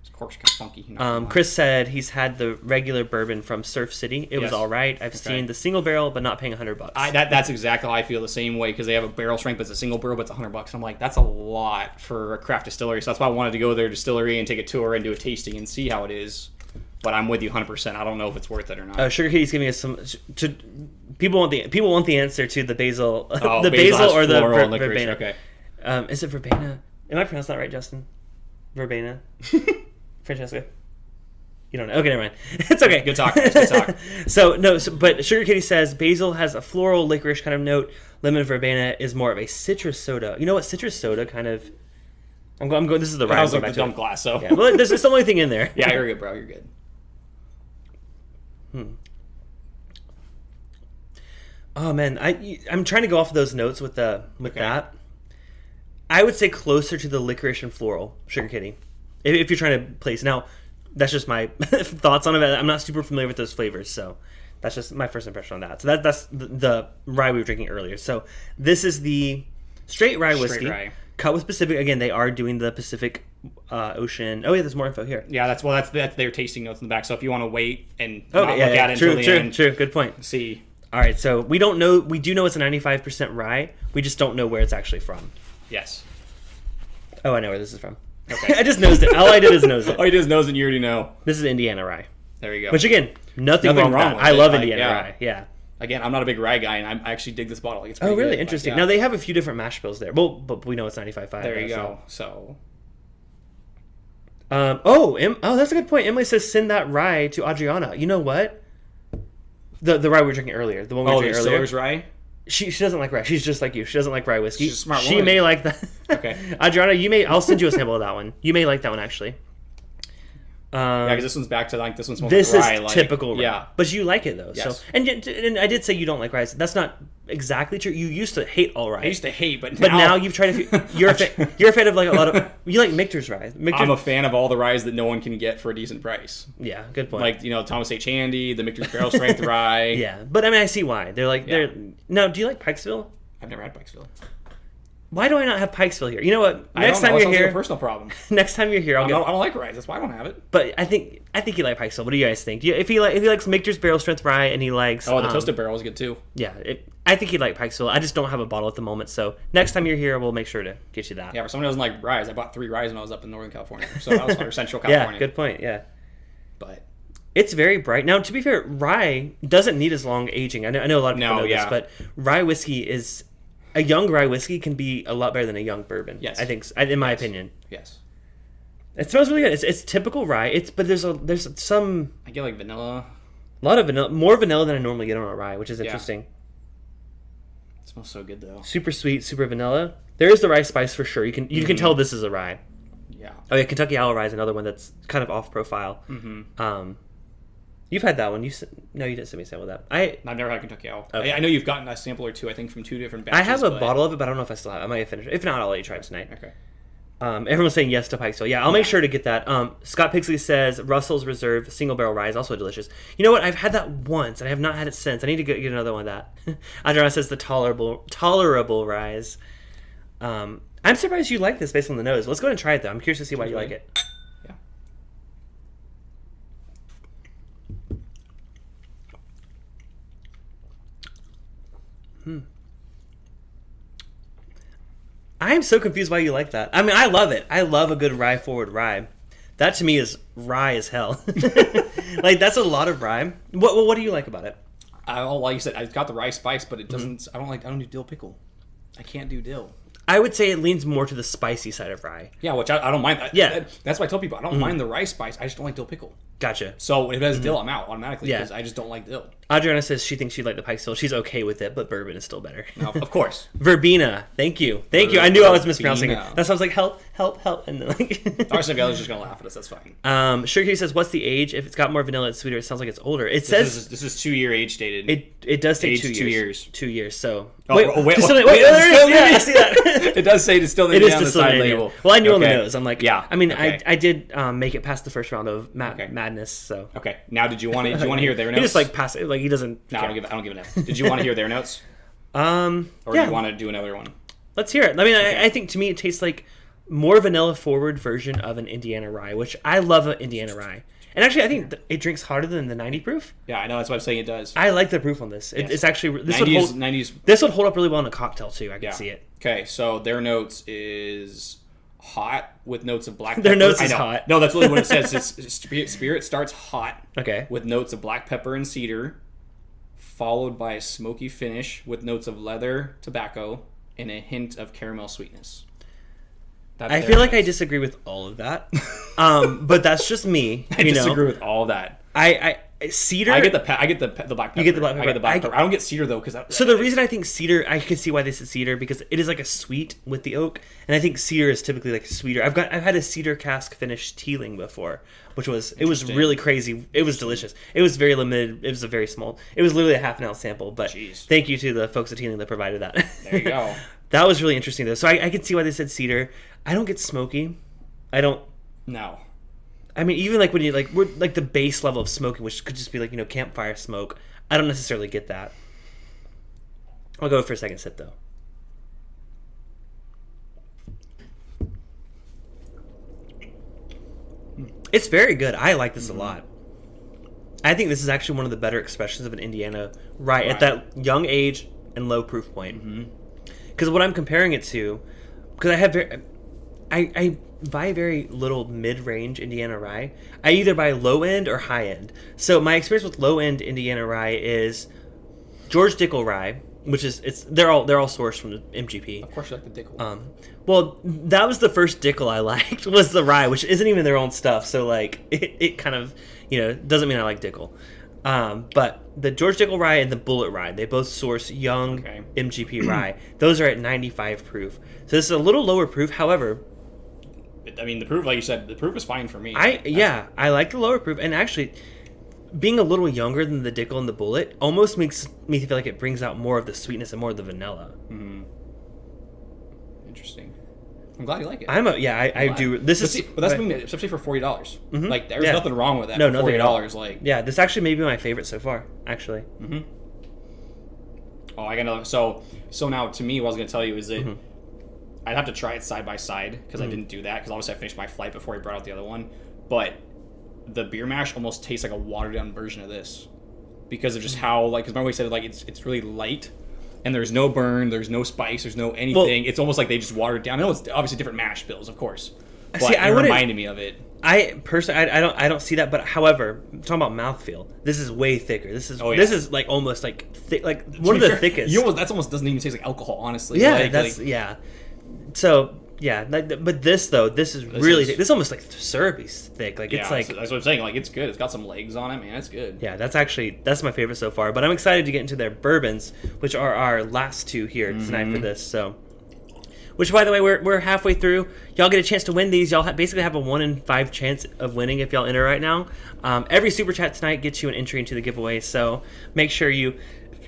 This cork's kind of funky. Chris said he's had the regular bourbon from Surf City. It was all right. I've seen the single barrel, but not paying $100. That's exactly how I feel the same way because they have a barrel strength, but it's a single barrel, but it's $100. I'm like, that's a lot for a craft distillery. So that's why I wanted to go to their distillery and take a tour and do a tasting and see how it is. But I'm with you 100%. I don't know if it's worth it or not. Sugar Kitty's giving us some. People want the answer to the basil, the basil or the verbena. Okay. Is it verbena? Am I pronouncing that right, Justin? Verbena. Francesca. You don't know. Okay, never mind. It's okay. Good talk. Good talk. But Sugar Kitty says basil has a floral licorice kind of note. Lemon verbena is more of a citrus soda. You know what? Citrus soda kind of. I'm going. This is the right. I was like the dumb glass. So yeah, well, there's the only thing in there. Yeah, you're good, bro. You're good. Oh man, I'm trying to go off of those notes with that. I would say closer to the licorice and floral sugar kitty, if you're trying to place. Now, that's just my thoughts on it. I'm not super familiar with those flavors, so that's just my first impression on that. So that's the rye we were drinking earlier. So this is the straight rye whiskey, cut with Pacific. Again, they are doing the Pacific Ocean. Oh yeah, there's more info here. Yeah, that's their tasting notes in the back. So if you want to wait and not look at it true, until the end, true, good point. See. All right, so we don't know. We do know it's a 95% rye. We just don't know where it's actually from. Yes. Oh, I know where this is from. Okay. I just nosed it. All I did is nose it. All you did is nose, and you already know. This is Indiana rye. There you go. Which again, nothing wrong with that. I love Indiana rye. Yeah. Again, I'm not a big rye guy, and I actually dig this bottle. It's pretty really good, interesting. Now they have a few different mash bills there. Well, but we know it's 95.5. There you go. So. That's a good point. Emily says send that rye to Adriana. You know what? The rye we were drinking earlier. The one we were drinking earlier. Distiller's rye? She doesn't like rye. She's just like you. She doesn't like rye whiskey. She's a smart She woman. may like that. Okay. Adriana, I'll send you a sample of that one. You may like that one actually. Because this one's back to this one smells this like rye. Is typical rye. Yeah. But you like it though. Yes. So and I did say you don't like rye. That's not exactly true. You used to hate all rye. I used to hate, but now you've tried you're a fan of like a lot of. You like Michter's rye. I'm a fan of all the ryes that no one can get for a decent price. Yeah, good point. Like Thomas H. Handy, the Michter's Barrel Strength Rye. Yeah, but I mean I see why they're. No, do you like Pikesville? I've never had Pikesville. Why do I not have Pikesville here? You know what? Next time you're here, a personal problem. Next time you're here, I don't like rye. That's why I don't have it. But I think you like Pikesville. What do you guys think? If he likes Michter's Barrel Strength Rye and he likes the Toasted Barrel is good too. Yeah, I think he'd like Pikesville. I just don't have a bottle at the moment, so next time you're here, we'll make sure to get you that. Yeah, for someone who doesn't like ryes, I bought 3 ryes when I was up in Northern California, so that was for Central California. Yeah, good point. Yeah, but it's very bright. Now, to be fair, rye doesn't need as long aging. I know a lot of people know this, but rye whiskey is. A young rye whiskey can be a lot better than a young bourbon. Yes, I think, in my opinion. Yes, it smells really good. It's typical rye. But there's some. I get like vanilla. A lot of vanilla, more vanilla than I normally get on a rye, which is interesting. It smells so good though. Super sweet, super vanilla. There is the rye spice for sure. You can tell this is a rye. Yeah. Oh yeah, Kentucky Owl Rye is another one that's kind of off profile. Mm-hmm. You've had that one. No, you didn't send me a sample of that. I've never had Kentucky Owl. Okay. I know you've gotten a sample or two. I think from 2 different batches. I have a bottle of it, but I don't know if I still have it. I might have finished it. If not, I'll let you try it tonight. Okay. Everyone's saying yes to Pikesville. Yeah, I'll make sure to get that. Scott Pixley says Russell's Reserve Single Barrel Rye is also delicious. You know what? I've had that once, and I have not had it since. I need to get another one of that. Adriana says the tolerable rise. I'm surprised you like this based on the nose. Let's go ahead and try it, though. I'm curious to see why you like it. Yeah. I am so confused why you like that. I mean, I love it. I love a good rye forward rye. That to me is rye as hell. Like that's a lot of rye. What do you like about it? Like you said, I've got the rye spice, but it doesn't. I don't do dill pickle. I can't do dill. I would say it leans more to the spicy side of rye. Yeah, which I don't mind. Yeah, that's why I tell people I don't mind the rye spice. I just don't like dill pickle. Gotcha. So if it has dill, I'm out automatically because I just don't like dill. Adriana says she thinks she'd like the Pikesville. She's okay with it, but bourbon is still better. No, of course. Verbena. Thank you. I knew I was mispronouncing it. That's why I was like, help. And then like. Obviously, the other's just gonna laugh at us. That's fine. Sugar says, "What's the age? If it's got more vanilla, it's sweeter. It sounds like it's older." It says this is 2-year age dated. It does say age 2 years. 2 years. So wait, there it is. Yeah, I see that. It does say distilled It is on the distilled side label. Well, I knew on the nose. I'm like, yeah. I mean, I did make it past the first round of madness. So okay. Now, did you want to hear their notes? He just like pass it. Like he doesn't. No, I don't give it a. Did you want to hear their notes? Or do you want to do another one? Let's hear it. I mean, I think to me it tastes like more vanilla forward version of an Indiana rye, which I love an Indiana rye. And actually, I think it drinks hotter than the 90 proof. Yeah, I know. That's what I'm saying. It does. I like the proof on this. It's actually this 90s. This would hold up really well in a cocktail too. I can see it. Okay, so their notes is hot with notes of black pepper. Their notes is hot. No, that's really what it says. Spirit starts hot. Okay. With notes of black pepper and cedar, followed by a smoky finish with notes of leather, tobacco, and a hint of caramel sweetness. I feel like I disagree with all of that, but that's just me. I disagree with all of that. Cedar. I get the black pepper. You get the black pepper. I get the black pepper. I don't get cedar though, because So the reason I think cedar, I can see why they said cedar, because it is like a sweet with the oak, and I think cedar is typically like sweeter. I've had a cedar cask finished tealing before, which was really crazy. It was delicious. It was very limited. It was a very small. It was literally a half an ounce sample. But thank you to the folks at Teeling that provided that. There you go. That was really interesting though. So I can see why they said cedar. I don't get smoky. I don't. No. I mean, even like when you we're like the base level of smoking, which could just be like, campfire smoke. I don't necessarily get that. I'll go for a second sip though. It's very good. I like this a lot. I think this is actually one of the better expressions of an Indiana rye at that young age and low proof point. Because what I'm comparing it to, because I buy very little mid-range Indiana rye. I either buy low-end or high-end. So my experience with low-end Indiana rye is George Dickel rye, which is they're all sourced from the MGP. Of course, you like the Dickel. Well, that was the first Dickel I liked, was the rye, which isn't even their own stuff. So like it kind of doesn't mean I like Dickel. But the George Dickel rye and the Bullet rye, they both source young MGP rye. Those are at 95 proof. So this is a little lower proof. However, I mean, the proof, like you said, the proof is fine for me. I like the lower proof, and actually, being a little younger than the Dickel and the Bullet almost makes me feel like it brings out more of the sweetness and more of the vanilla. Interesting. I'm glad you like it. I do. This is, but that's especially for $40. Like, there's nothing wrong with that. No, for $40. Like, yeah, this actually may be my favorite so far. Actually. Oh, I gotta. So now, to me, what I was gonna tell you is that. I'd have to try it side by side, because I didn't do that, because obviously I finished my flight before he brought out the other one. But the beer mash almost tastes like a watered down version of this, because of just how, like, because remember we said, like, it's really light, and there's no burn, there's no spice, there's no anything. Well, it's almost like they just watered it down. I know it's obviously different mash bills, of course, but it reminded me of it. I personally, I don't see that, but however, talking about mouthfeel, this is way thicker. This is this is like almost like thick, like one of the thickest. That almost doesn't even taste like alcohol, honestly. Yeah, So yeah, but this is really thick. This is almost like syrupy thick. Like it's like, that's what I'm saying. Like, it's good. It's got some legs on it, man. It's good. Yeah, that's my favorite so far. But I'm excited to get into their bourbons, which are our last two here tonight for this. So, which, by the way, we're halfway through. Y'all get a chance to win these. Y'all basically have a 1 in 5 chance of winning if y'all enter right now. Every super chat tonight gets you an entry into the giveaway. So make sure you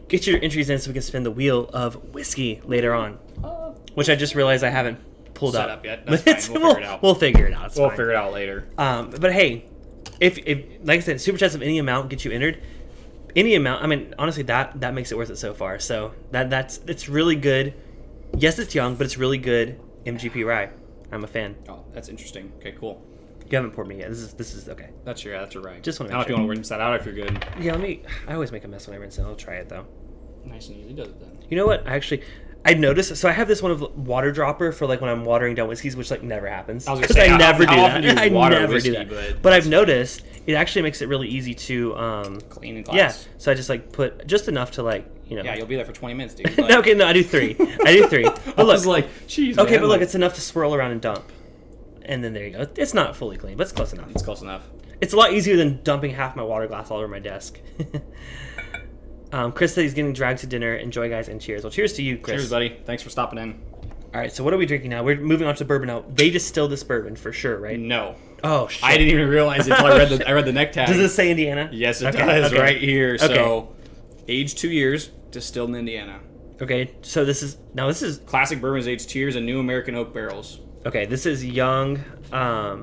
get your entries in so we can spin the wheel of whiskey later on. Which I just realized I haven't pulled set up yet. That's fine. We'll figure it out. We'll figure it out. We'll figure it out later. But hey, if like I said, super chats of any amount get you entered. Any amount. I mean, honestly, that makes it worth it so far. So it's really good. Yes, it's young, but it's really good MGP rye. I'm a fan. Oh, that's interesting. Okay, cool. You haven't poured me yet. This is okay. That's your right. Just want to. I don't know if you want to rinse that out if you're good. Yeah, I always make a mess when I rinse it. I'll try it though. Nice and easy does it then. You know what? I noticed. So I have this one of water dropper for like when I'm watering down whiskeys, which like never happens. I was gonna say, I never do that. I never do that. But I've noticed it actually makes it really easy to clean in glass. Yeah. So I just like put just enough to like. Yeah, you'll be there for 20 minutes, dude. Like, okay, no, I do 3. But I look, was like, jeez. Okay, but look, it's enough to swirl around and dump, and then there you go. It's not fully clean, but it's close enough. It's close enough. It's a lot easier than dumping half my water glass all over my desk. Chris said he's getting dragged to dinner. Enjoy, guys, and cheers. Well, cheers to you, Chris. Cheers, buddy. Thanks for stopping in. All right, so what are we drinking now? We're moving on to bourbon now. They distill this bourbon for sure, right? No. Oh, shit. I didn't even realize it until I read the neck tag. Does it say Indiana? Yes, it does right here. So, aged 2 years, distilled in Indiana. Okay, so this is classic bourbon is aged 2 years in new American oak barrels. Okay, this is young.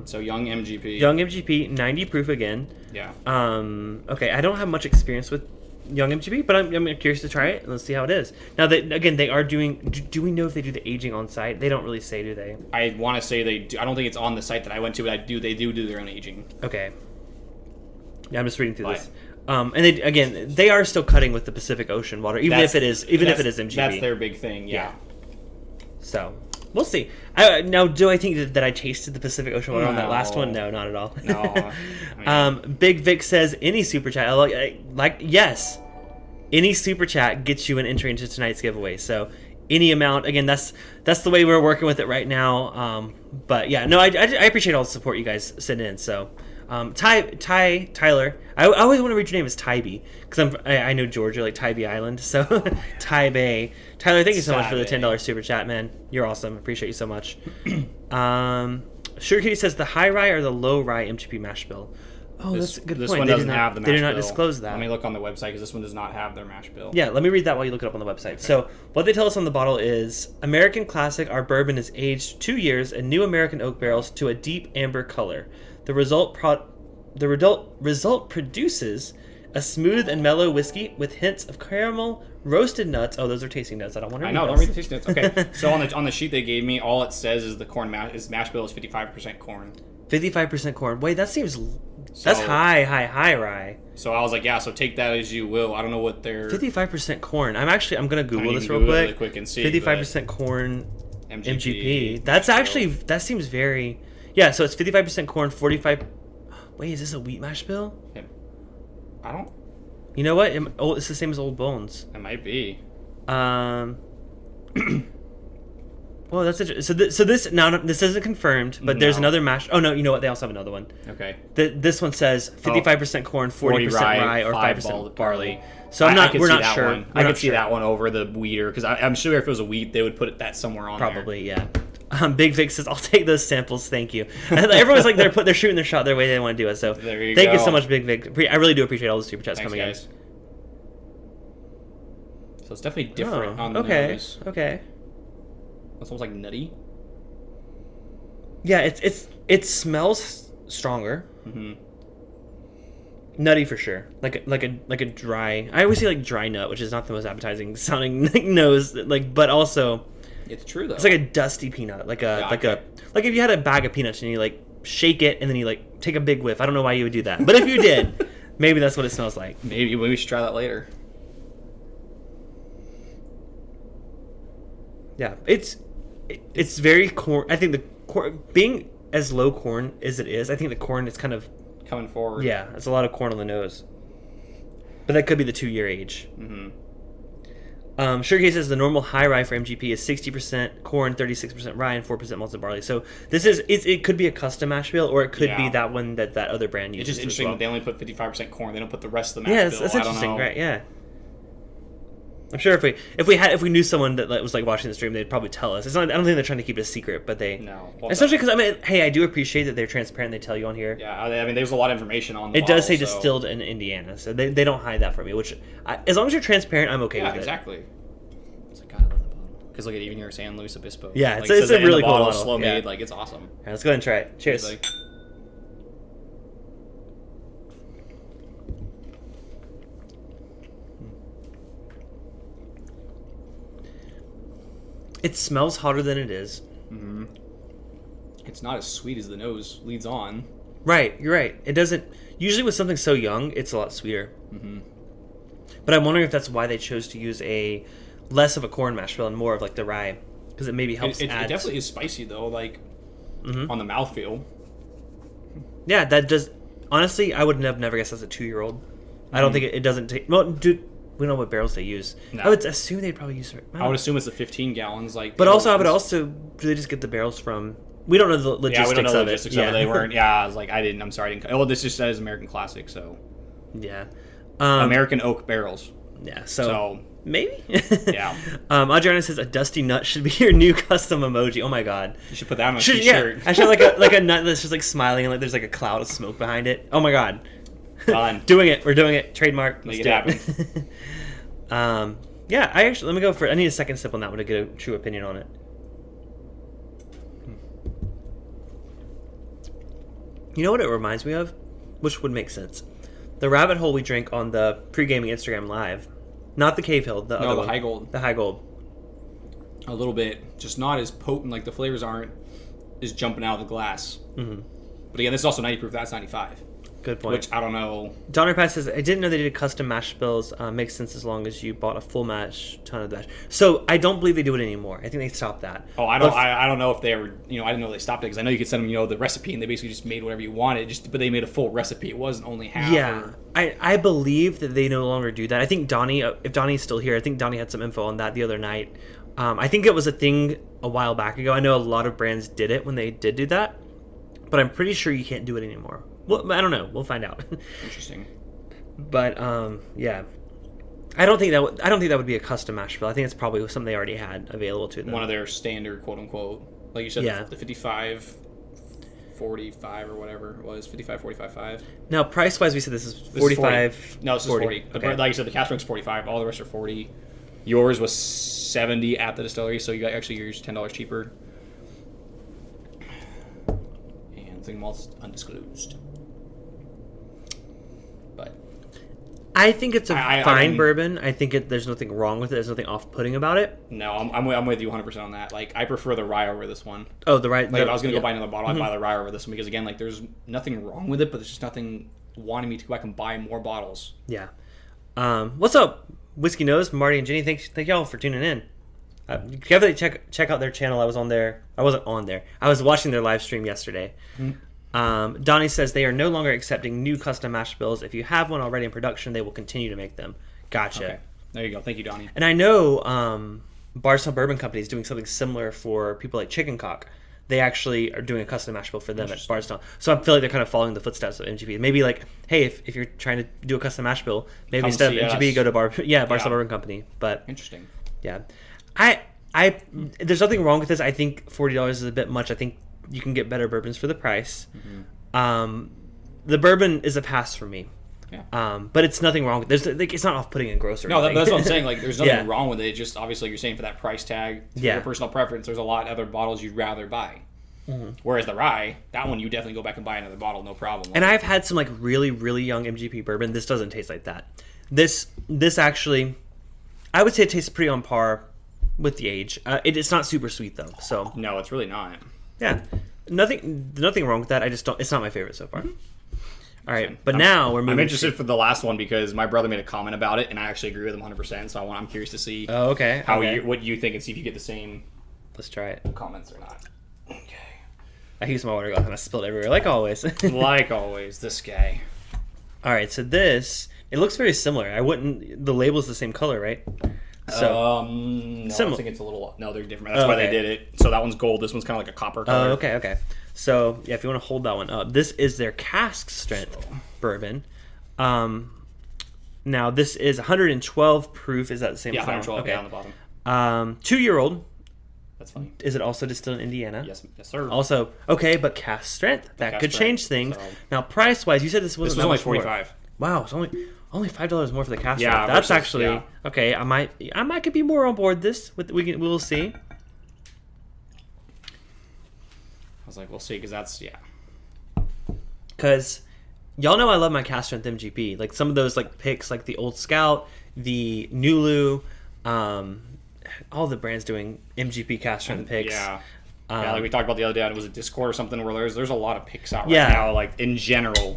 So young MGP. Young MGP, 90 proof again. Yeah. Okay, I don't have much experience with young MGP, but I'm curious to try it and let's see how it is. Now, they are doing. Do we know if they do the aging on site? They don't really say, do they? I want to say they do. I don't think it's on the site that I went to, but they do their own aging. Okay. Yeah, I'm just reading through this. And they are still cutting with the Pacific Ocean water, even if it is MGP. That's their big thing. Yeah. So we'll see. Now, do I think that I tasted the Pacific Ocean water on that last one? No, not at all. No. Big Vic says any super chat. Yes, any super chat gets you an entry into tonight's giveaway. So any amount. Again, that's the way we're working with it right now. But yeah, no, I appreciate all the support you guys send in. So Tyler. I always want to read your name as Tybee because I know Georgia, like Tybee Island. So Tybee. Tyler, thank you so much for the $10 super chat, man. You're awesome. Appreciate you so much. Sugar Kitty says the high rye or the low rye MGP mash bill. Oh, that's a good point. This one doesn't have the mash bill. They do not disclose that. Let me look on the website because this one does not have their mash bill. Yeah, let me read that while you look it up on the website. Okay. So what they tell us on the bottle is American Classic, our bourbon is aged 2 years in new American oak barrels to a deep amber color. The result produces a smooth and mellow whiskey with hints of caramel, roasted nuts. Oh, those are tasting notes. I don't want to read don't read the tasting notes. Okay. So on the sheet they gave me, all it says is the corn mash bill is 55% corn. 55% corn. Wait, that seems... That's high rye. So I was like, yeah, so take that as you will. I don't know what they're... 55% corn. I'm going to Google this real quick and see. 55% corn MGP. That's actually... That seems very... Yeah, so it's 55% corn, 45... Wait, is this a wheat mash bill? I don't... You know what? It's the same as Old Bones. It might be. Well, that's interesting. So this isn't confirmed, but there's another mash. Oh no, you know what? They also have another one. Okay. This one says 55% corn, 40% rye, or 5% barley. So we're not sure. I could see that one over the wheater because I'm sure if it was a wheat, they would put that somewhere on Probably, yeah. Big Vic says, "I'll take those samples, thank you." Everyone's like they're shooting their shot their way they want to do it. So thank you so much, Big Vic. I really do appreciate all the super chats coming guys. in. So it's definitely different on the nose. Okay. It's almost like nutty. Yeah, it smells stronger. Mm-hmm. Nutty for sure. Like a dry. I always say like dry nut, which is not the most appetizing sounding nose. But also, it's true though. It's like a dusty peanut, like if you had a bag of peanuts and you like shake it and then you like take a big whiff. I don't know why you would do that, but if you did, maybe that's what it smells like. Maybe we should try that later. Yeah, it's very corn. I think the corn being as low corn as it is, I think the corn is kind of coming forward. Yeah, it's a lot of corn on the nose. But that could be the 2-year age. Mm-hmm. Sugarcane says the normal high rye for MGP is 60% corn, 36% rye, and 4% malted barley. So this is it could be a custom mash bill, or it could be that one that other brand uses. It's just interesting that they only put 55% corn. They don't put the rest of the mash bill. Yeah, that's interesting, right? Yeah. I'm sure if we knew someone that was like watching the stream, they'd probably tell us. I don't think they're trying to keep it a secret, but they especially because hey, I do appreciate that they're transparent. They tell you on here. Yeah, I mean, there's a lot of information on. The it does say distilled in Indiana, so they don't hide that from me. Which, as long as you're transparent, I'm okay with it. Yeah, exactly. It's like, God, I love the bottle because look at even here, San Luis Obispo. Yeah, it's a really cool bottle. Slow made, like it's awesome. All right, let's go ahead and try it. Cheers. It smells hotter than it is. Mm-hmm. It's not as sweet as the nose leads on. Right, you're right. It doesn't... Usually with something so young, it's a lot sweeter. Mm-hmm. But I'm wondering if that's why they chose to use a less of a corn mash bill and more of like the rye. Because it maybe helps add... It definitely is spicy though, like on the mouthfeel. Yeah, that does... Honestly, I would have never guessed that's a 2-year-old. I don't think it doesn't take... Well, dude... We don't know what barrels they use. No. I would assume they'd probably use... I would assume it's the 15 gallons. But also, I would also... Do they just get the barrels from... We don't know the logistics of it. Yeah, we don't know the logistics of it. They weren't... Yeah, I was like, I'm sorry. I didn't... Oh, this just says American Classic, so... Yeah. American Oak barrels. Yeah, so maybe? Yeah. Adriana says, a dusty nut should be your new custom emoji. Oh my god. You should put that on a t-shirt. Yeah. Actually, like a nut that's just like smiling and like there's like a cloud of smoke behind it. Oh my god. Done. Doing it. We're doing it. Trademark. Make it happen. Yeah, let me go for it. I need a second sip on that one to get a true opinion on it. You know what it reminds me of? Which would make sense. The rabbit hole we drank on the pre-gaming Instagram live. Not the Cave Hill, the other one. High Gold. The High Gold. A little bit. Just not as potent, like the flavors aren't just jumping out of the glass. Mm-hmm. But again, this is also 90 proof. That's 95. Good point. Which I don't know. Donner Pat says, I didn't know they did custom mash bills. Makes sense as long as you bought a full mash ton of the mash. So I don't believe they do it anymore. I think they stopped that. Oh, I don't know if they ever, I didn't know they stopped it because I know you could send them, the recipe and they basically just made whatever you wanted. But they made a full recipe. It wasn't only half. Yeah, I believe that they no longer do that. I think Donnie, if Donnie's still here, I think Donnie had some info on that the other night. I think it was a thing a while back ago. I know a lot of brands did it when they did do that, but I'm pretty sure you can't do it anymore. Well, I don't know. We'll find out. Interesting. But yeah, I don't think that would be a custom mash bill. I think it's probably something they already had available to them. One of their standard, quote unquote, like you said, Yeah. the 55, 45 or whatever it was, 55, 45, 5. Now, price wise, we said this is This is 45. 40. No, this is 40. Okay. Like you said, the cask strength's 45. All the rest are 40. Yours was 70 at the distillery, so you got actually yours $10 cheaper. And the malt's undisclosed. But I think it's a I fine mean- bourbon. I think there's nothing wrong with it. There's nothing off-putting about it. no, I'm with you 100% on that. Like, I prefer the rye over this one. Oh, the right. Like, if I was going to yeah. go buy another bottle, I'd buy the rye over this one because, again, like, there's nothing wrong with it, but there's just nothing wanting me to go back and buy more bottles. Yeah. What's up, Whiskey Nose, Marty and Jenny? Thank y'all for tuning in. Definitely check out their channel. I was on there. I wasn't on there. I was watching their live stream yesterday. Donnie says they are no longer accepting new custom mash bills. If you have one already in production, they will continue to make them. Gotcha. Okay. There you go. Thank you, Donnie. And I know Barstow Bourbon Company is doing something similar for people like Chicken Cock. They actually are doing a custom mash bill for them at Barstow. So I feel like they're kind of following the footsteps of MGP. Maybe like, hey, if you're trying to do a custom mash bill, maybe Come instead see of MGP, us. go to Barstow Bourbon Company. But Interesting. yeah, there's nothing wrong with this. I think $40 is a bit much. I think you can get better bourbons for the price. The bourbon is a pass for me. Yeah. But it's nothing wrong with it's not off-putting and gross or No, anything. that's what I'm saying. Like, there's nothing Yeah. wrong with it. Just obviously, you're saying for that price tag, for Yeah. your personal preference, there's a lot of other bottles you'd rather buy. Whereas the rye, that one you definitely go back and buy another bottle, no problem. And I've had some like really, really young MGP bourbon. This doesn't taste like that. This actually, I would say it tastes pretty on par with the age. It's not super sweet though. So no, it's really not. yeah, nothing wrong with that. I just don't. It's not my favorite so far. All right, but now we're moving. I'm interested for the last one because my brother made a comment about it, and I actually agree with him 100%. So I'm curious to see Oh, okay. Okay. what you think and see if you get the same Let's try it. comments or not. Okay. I used my water glass and I spilled everywhere, like always. Like always, this guy. All right, so this it looks very similar. I wouldn't. The label's the same color, right? So No, Similar. I think it's a little. No, they're different. That's why they did it. So that one's gold. This one's kind of like a copper color. oh, okay. So yeah, if you want to hold that one up, this is their cask strength bourbon. Now this is 112 proof. Is that the same? Yeah, as that one? 112. Okay. Yeah, on the bottom. 2-year-old. That's funny. Is it also distilled in Indiana? Yes, sir. Also, okay, but cask strength. That cask could change strength, things. so- Now, price wise, you said this This wasn't was that only much more. 45. Wow, it's only $5 more for the cask Yeah, strength. That's versus- actually yeah. okay. I might could be more on board this. We'll see. I was like, we'll see, because that's Because y'all know I love my cask strength MGP. Like some of those like picks, like the Old Scout, the Nulu, all the brands doing MGP cask strength picks. Yeah. Yeah, like we talked about the other day, it was a Discord or something where there's a lot of picks out right Yeah. now, like in general,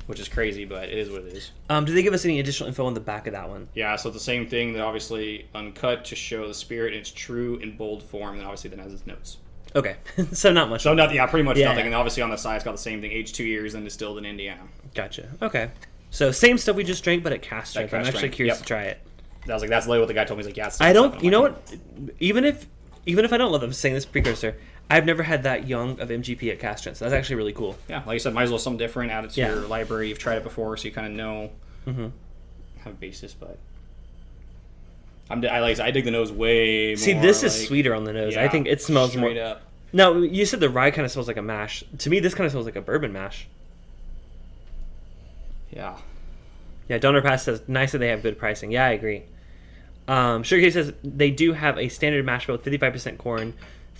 which is crazy, but it is what it is. Do they give us any additional info on the back of that one? Yeah, so it's the same thing. That obviously uncut to show the spirit in its true and bold form. Then obviously then has its notes. Okay, so not much. So nothing. Yeah, pretty much Yeah. nothing. And obviously on the side it's got the same thing. Aged 2 years and distilled in Indiana. Gotcha. Okay, so same stuff we just drank, but at cask strength. I'm cask actually strength, curious yep. to try it. I was like, that's literally what the guy told me. He's like, yeah. It's the I same don't. stuff. You know I'm what? Even if I don't love them saying this precursor, I've never had that young of MGP at cask strength. So that's actually really cool. Yeah, like you said, might as well something different. Add it to Yeah. your library. You've tried it before, so you kind of know. Have a basis, but I dig the nose way more. See, this is like- sweeter on the nose. I Yeah, think it smells more. straight up. No, you said the rye kind of smells like a mash. To me, this kind of smells like a bourbon mash. Yeah. Yeah, Donor Pass says, nice that they have good pricing. Yeah, I agree. Sugarcane says they do have a standard mash bill with 55% corn,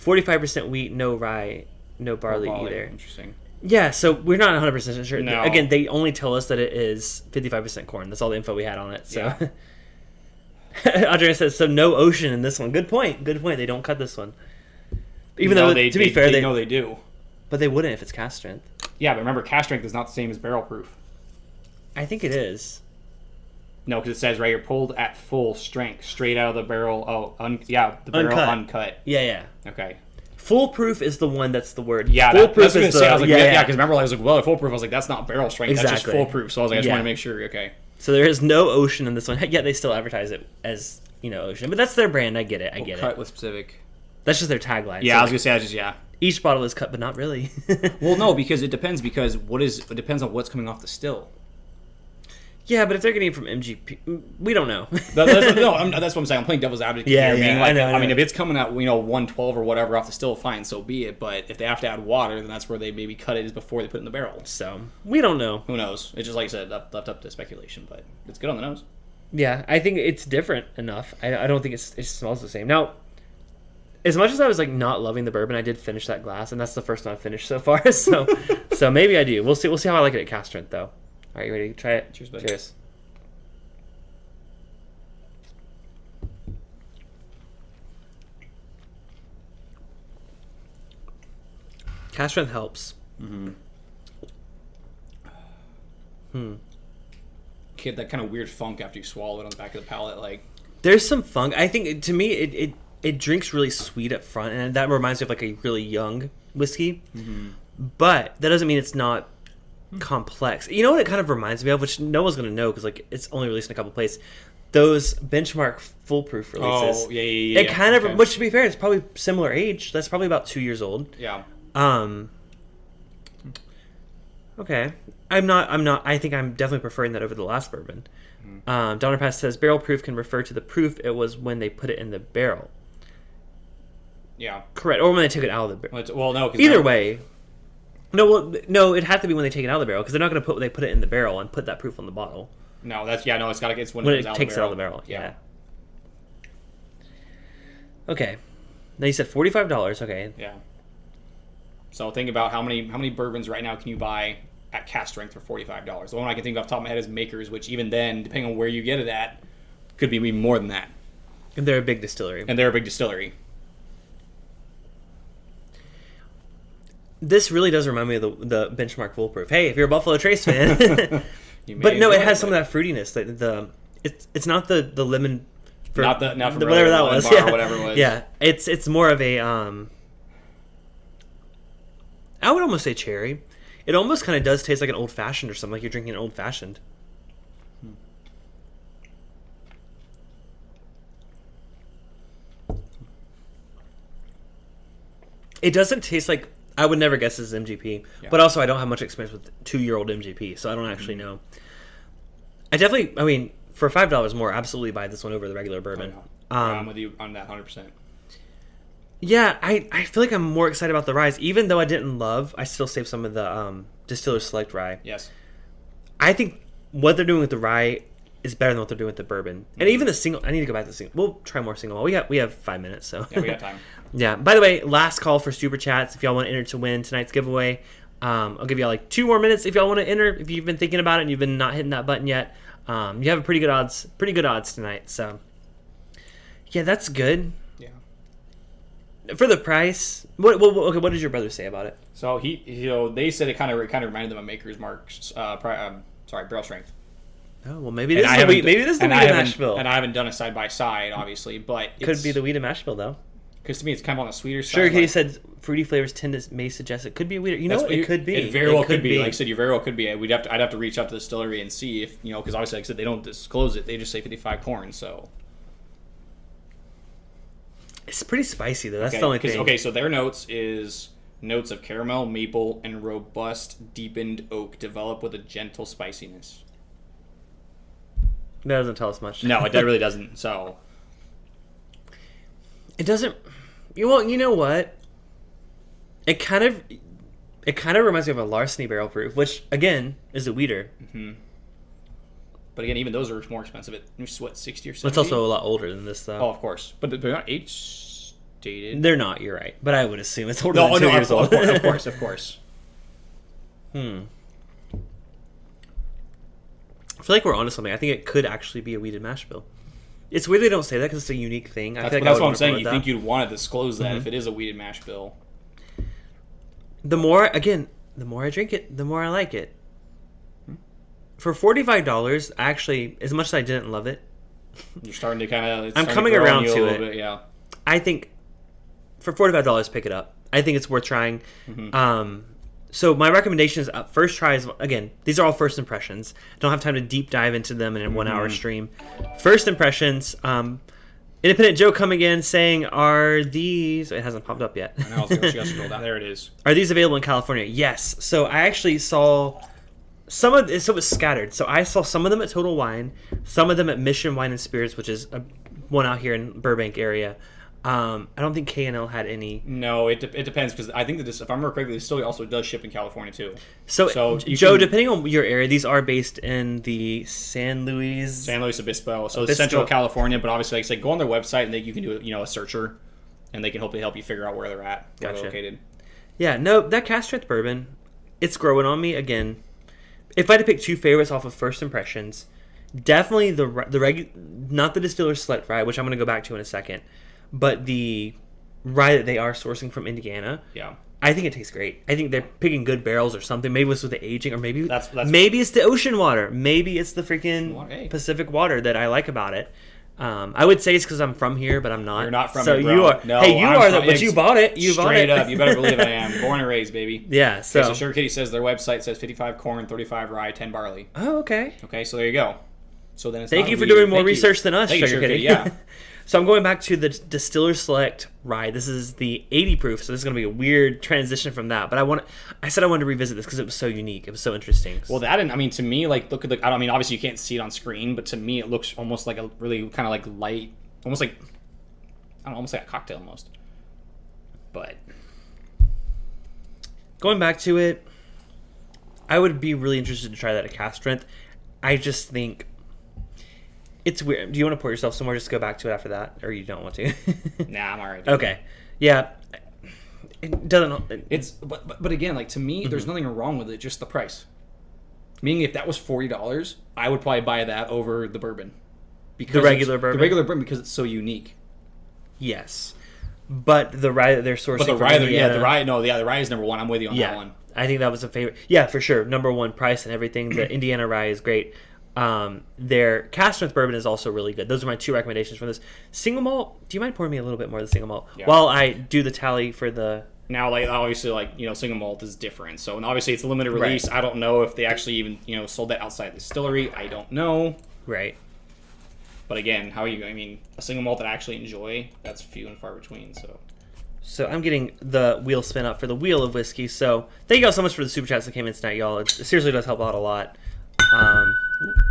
45% wheat, no rye, no barley either. Interesting. Yeah, so we're not 100% sure. No. Again, they only tell us that it is 55% corn. That's all the info we had on it. So, Adrian says, so no ocean in this one. Good point. They don't cut this one. Even though, to be fair, they know they do. But they wouldn't if it's cask strength. Yeah, but remember, cask strength is not the same as barrel proof. I think it is. No, because it says right here, pulled at full strength, straight out of the barrel. The barrel uncut. Yeah. Okay. Foolproof is the one that's the word. Yeah, foolproof that's what I is was gonna say. I was like, because yeah. remember, I was like, well, foolproof. I was like, that's not barrel strength. That's just Exactly. foolproof. So I was like, I just Yeah. want to make sure. Okay. So there is no ocean in this one. Yet they still advertise it as ocean. But that's their brand. I get it. Cut with specific. That's just their tagline. Yeah, So I was gonna say, I just Each bottle is cut, but not really. Well, no, because it depends. Because it depends on what's coming off the still. Yeah, but if they're getting it from MGP, we don't know. That's what I'm saying. I'm playing devil's advocate Yeah, here. yeah, Being like, I know. mean, if it's coming out, 112 or whatever off the still, fine, so be it. But if they have to add water, then that's where they maybe cut it is before they put it in the barrel. So we don't know. Who knows? It's just like I said, left up to speculation, but it's good on the nose. Yeah, I think it's different enough. I don't think it smells the same. Now, as much as I was like not loving the bourbon, I did finish that glass, and that's the first one I've finished so far. So maybe I do. We'll see. We'll see how I like it at cask strength, though. All right, you ready? Try it. Cheers, buddy. Cheers. Cask strength helps. Get that kind of weird funk after you swallow it on the back of the palate, like. There's some funk. I think to me it drinks really sweet up front, and that reminds me of like a really young whiskey. But that doesn't mean it's not complex. You know what it kind of reminds me of, which no one's gonna know because like it's only released in a couple places. Those benchmark foolproof releases. Oh yeah. It kind of, which to be fair, it's probably similar age. That's probably about 2 years old. Yeah. Okay. I'm not. I think I'm definitely preferring that over the last bourbon. Donner Pass says barrel proof can refer to the proof it was when they put it in the barrel. Yeah. Correct. Or when they took it out of the barrel. Well, no. Either way. No, it had to be when they take it out of the barrel because they're not going to put it in the barrel and put that proof on the bottle. No, it's got to get when When it it comes takes it out of the barrel. Yeah. Okay. Now you said $45. Okay. Yeah. So think about how many bourbons right now can you buy at cask strength for $45. The one I can think of off the top of my head is Makers, which even then, depending on where you get it at, could be even more than that. And they're a big distillery. This really does remind me of the benchmark foolproof. Hey, if you're a Buffalo Trace fan, but no, it has some of that fruitiness. It's not the lemon, not from whatever that was. Bar or whatever it was. Yeah, it's more of a I would almost say cherry. It almost kind of does taste like an old fashioned or something, like you're drinking an old fashioned. It doesn't taste like, I would never guess this is MGP, but also I don't have much experience with 2-year-old MGP, so I don't actually know. I mean, for $5 more, absolutely buy this one over the regular bourbon. I'm with you on that 100%. Yeah, I feel like I'm more excited about the ryes, even though I still saved some of the Distiller Select Rye. Yes. I think what they're doing with the rye is better than what they're doing with the bourbon. And even the single, I need to go back to the single. We'll try more single malt. We have 5 minutes, so. Yeah, we got time. Yeah. By the way, last call for super chats. If y'all want to enter to win tonight's giveaway, I'll give y'all like 2 more minutes if y'all want to enter. If you've been thinking about it and you've been not hitting that button yet, you have a pretty good odds tonight. So, yeah, that's good. Yeah. For the price, what did your brother say about it? So they said it kind of reminded them of Maker's Mark's barrel strength. Oh well, maybe this is the wheat and mash bill. And I haven't done a side by side, obviously, but could be the wheat and mash bill though. Because to me, it's kind of on the sweeter side. Sure, he said fruity flavors may suggest it could be weird. You know, it could be. It very well could be. Like I said, you very well could be. I'd have to reach out to the distillery and see if because obviously, like I said, they don't disclose it. They just say 55 corn. So it's pretty spicy though. That's the only thing. Okay, so their notes is notes of caramel, maple, and robust deepened oak develop with a gentle spiciness. That doesn't tell us much. No, it really doesn't. So it doesn't. Well, you know what? It kind of reminds me of a Larceny barrel proof, which again is a wheater. Mm-hmm. But again, even those are more expensive. At 60 or 70. It's also a lot older than this, though. Oh, of course, but they're not age dated. They're not. You're right, but I would assume it's older than 2 years old. Of course. I feel like we're onto something. I think it could actually be a wheated mash bill. It's weird they don't say that because it's a unique thing. That's what I'm saying. You think you'd want to disclose that if it is a wheated mash bill. The more I drink it, the more I like it. For $45, actually, as much as I didn't love it, you're starting to kind of. I'm coming around to it. Bit, yeah. I think for $45, pick it up. I think it's worth trying. Mm-hmm. So my recommendation is first try is, again, these are all first impressions. Don't have time to deep dive into them in a 1 hour stream. First impressions, Independent Joe coming in saying, are these... It hasn't popped up yet. I know, I was going to scroll down. There it is. Are these available in California? Yes. So I actually saw some of it. So it was scattered. So I saw some of them at Total Wine, some of them at Mission Wine and Spirits, which is one out here in Burbank area. I don't think K&L had any. No, it depends, because I think that this, if I remember correctly, this still also does ship in California too. So Joe, depending on your area, these are based in the San Luis Obispo. So it's Central California, but obviously, like I said, go on their website and you can do a searcher, and they can hopefully help you figure out where they're at, where they're located. Yeah, no, that cask strength bourbon, it's growing on me again. If I had to pick two favorites off of first impressions, definitely not the Distiller Select Rye, which I'm going to go back to in a second, but the rye that they are sourcing from Indiana. Yeah. I think it tastes great. I think they're picking good barrels or something. Maybe it's with the aging, or maybe maybe it's the ocean water. Maybe it's the freaking Pacific water that I like about it. I would say it's because I'm from here, but I'm not. You're not from here, bro. You are. No, hey, you are, but you bought it. You bought it. Straight up. You better believe I am. Born and raised, baby. Yeah. So, so Sugar Kitty says their website says 55 corn, 35 rye, 10 barley. Oh, okay. Okay, so there you go. So then it's Thank you for doing more research than us, Sugar Kitty. Yeah. So I'm going back to the Distiller Select Rye. This is the 80 proof, so this is going to be a weird transition from that. But I said I wanted to revisit this because it was so unique. It was so interesting. Well, that, and I mean, to me, like, look at the, I mean, obviously you can't see it on screen, but to me it looks almost like a really kind of like light, almost like, I don't know, almost like a cocktail almost. But going back to it, I would be really interested to try that at cask strength. I just think it's weird. Do you want to pour yourself somewhere? Just go back to it after that, or you don't want to? Nah, I'm alright. Okay, yeah. It doesn't. It's but again, like, to me, there's nothing wrong with it. Just the price. Meaning, if that was $40, I would probably buy that over the bourbon. Because the regular bourbon. The regular bourbon, because it's so unique. Yes, but the rye that they're sourcing. But the rye, the rye is number one. I'm with you on that one. I think that was a favorite. Yeah, for sure. Number one, price and everything. The Indiana rye is great. Their cask strength bourbon is also really good. Those are my two recommendations for this. Single malt, do you mind pouring me a little bit more of the single malt while I do the tally for the... Now, like, obviously, like, single malt is different. So, and obviously it's a limited release. Right. I don't know if they actually even, sold that outside the distillery. I don't know. Right. But again, a single malt that I actually enjoy, that's few and far between, So I'm getting the wheel spin up for the wheel of whiskey. So thank you all so much for the super chats that came in tonight, y'all. It seriously does help out a lot.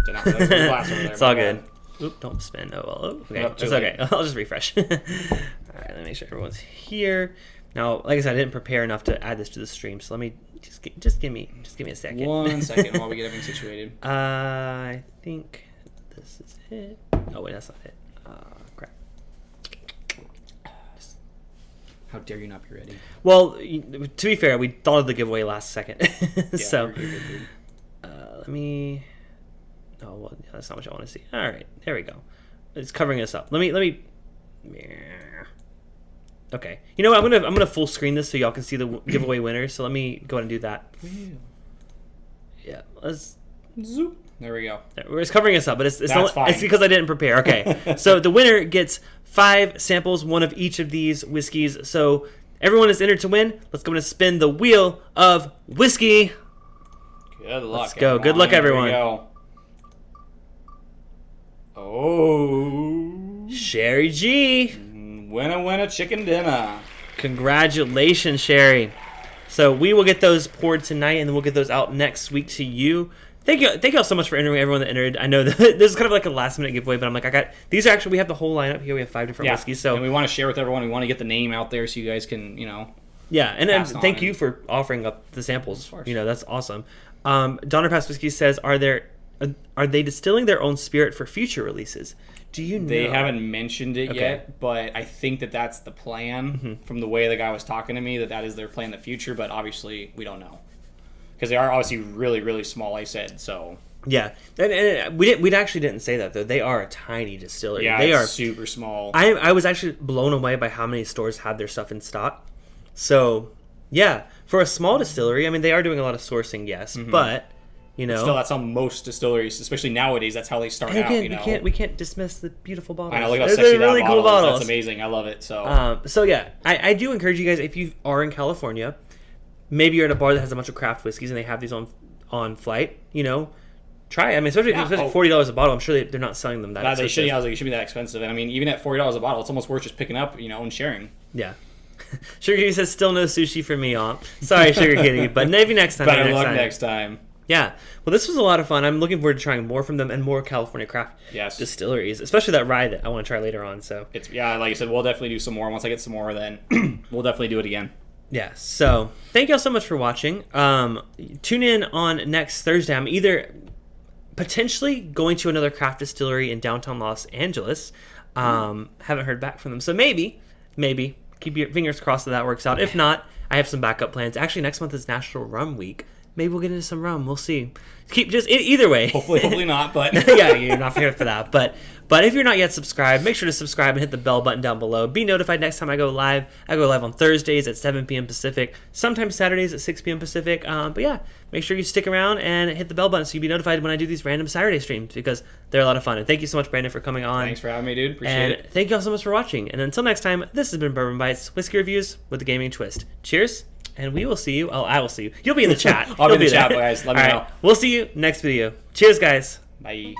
It's all good. Oop, don't spin. Oh, well. Okay, it's okay. I'll just refresh. All right, let me make sure everyone's here. Now, like I said, I didn't prepare enough to add this to the stream, so let me just give me a second. 1 second while we get everything situated. I think this is it. Oh wait, that's not it. Crap. How dare you not be ready? Well, to be fair, we thought of the giveaway last second, so you're good, dude. Let me. Oh well, yeah, that's not what I want to see. All right, there we go. It's covering us up. Let me. Okay. You know what? I'm gonna full screen this so y'all can see the giveaway winners. So let me go ahead and do that. Yeah. Let's. Zoop. There we go. It's covering us up, but it's fine. It's because I didn't prepare. Okay. So the winner gets 5 samples, one of each of these whiskeys. So everyone is entered to win. Let's go and spin the wheel of whiskey. Good luck. Let's go. Good luck, everyone. Oh. Sherry G. Winner, chicken dinner. Congratulations, Sherry. So we will get those poured tonight, and then we'll get those out next week to you. Thank you all so much for entering, everyone that entered. I know that this is kind of like a last minute giveaway, but I'm like, these are actually, we have the whole lineup here. We have 5 different whiskeys. So, and we want to share with everyone. We want to get the name out there so you guys can, Yeah, and thank you for offering up the samples. That's awesome. Donner Pass Whiskey says, are they distilling their own spirit for future releases? Do you know? They haven't mentioned it yet, but I think that that's the plan from the way the guy was talking to me, that is their plan in the future, but obviously we don't know. Because they are obviously really, really small, I said, so... Yeah, and we actually didn't say that, though. They are a tiny distillery. Yeah, they are super small. I was actually blown away by how many stores had their stuff in stock. So, yeah, for a small distillery, I mean, they are doing a lot of sourcing, yes, but... Still, that's how most distilleries, especially nowadays, that's how they start out. We can't dismiss the beautiful bottles. I know, look how sexy that really bottle cool bottles. That's amazing. I love it. So, yeah, I do encourage you guys, if you are in California, maybe you're at a bar that has a bunch of craft whiskeys and they have these on flight. try it. I mean, especially $40 a bottle. I'm sure they're not selling them that They expensive. should. I was like, it should be that expensive. And I mean, even at $40 a bottle, it's almost worth just picking up, and sharing. Yeah. Sugar Kitty says, still no sushi for me, Sorry, Sugar Kitty, but maybe next time. Better luck next time. Yeah. Well, this was a lot of fun. I'm looking forward to trying more from them and more California craft distilleries, especially that rye that I want to try later on. So like I said, we'll definitely do some more. Once I get some more, then we'll definitely do it again. Yeah. So thank you all so much for watching. Tune in on next Thursday. I'm either potentially going to another craft distillery in downtown Los Angeles. Haven't heard back from them. So maybe keep your fingers crossed that works out. If not, I have some backup plans. Actually, next month is National Rum Week. Maybe we'll get into some rum. We'll see. Either way. Hopefully not, but yeah, you're not prepared for that. But if you're not yet subscribed, make sure to subscribe and hit the bell button down below. Be notified next time I go live. I go live on Thursdays at 7 p.m. Pacific, sometimes Saturdays at 6 p.m. Pacific. But yeah, make sure you stick around and hit the bell button so you'll be notified when I do these random Saturday streams because they're a lot of fun. And thank you so much, Brandon, for coming on. Thanks for having me, dude. Appreciate it. Thank you all so much for watching. And until next time, this has been Bourbon Bytes Whiskey Reviews with the Gaming Twist. Cheers. And we will see you. Oh, I will see you. You'll be in the chat. I'll be in the chat, guys. Let me know. We'll see you next video. Cheers, guys. Bye.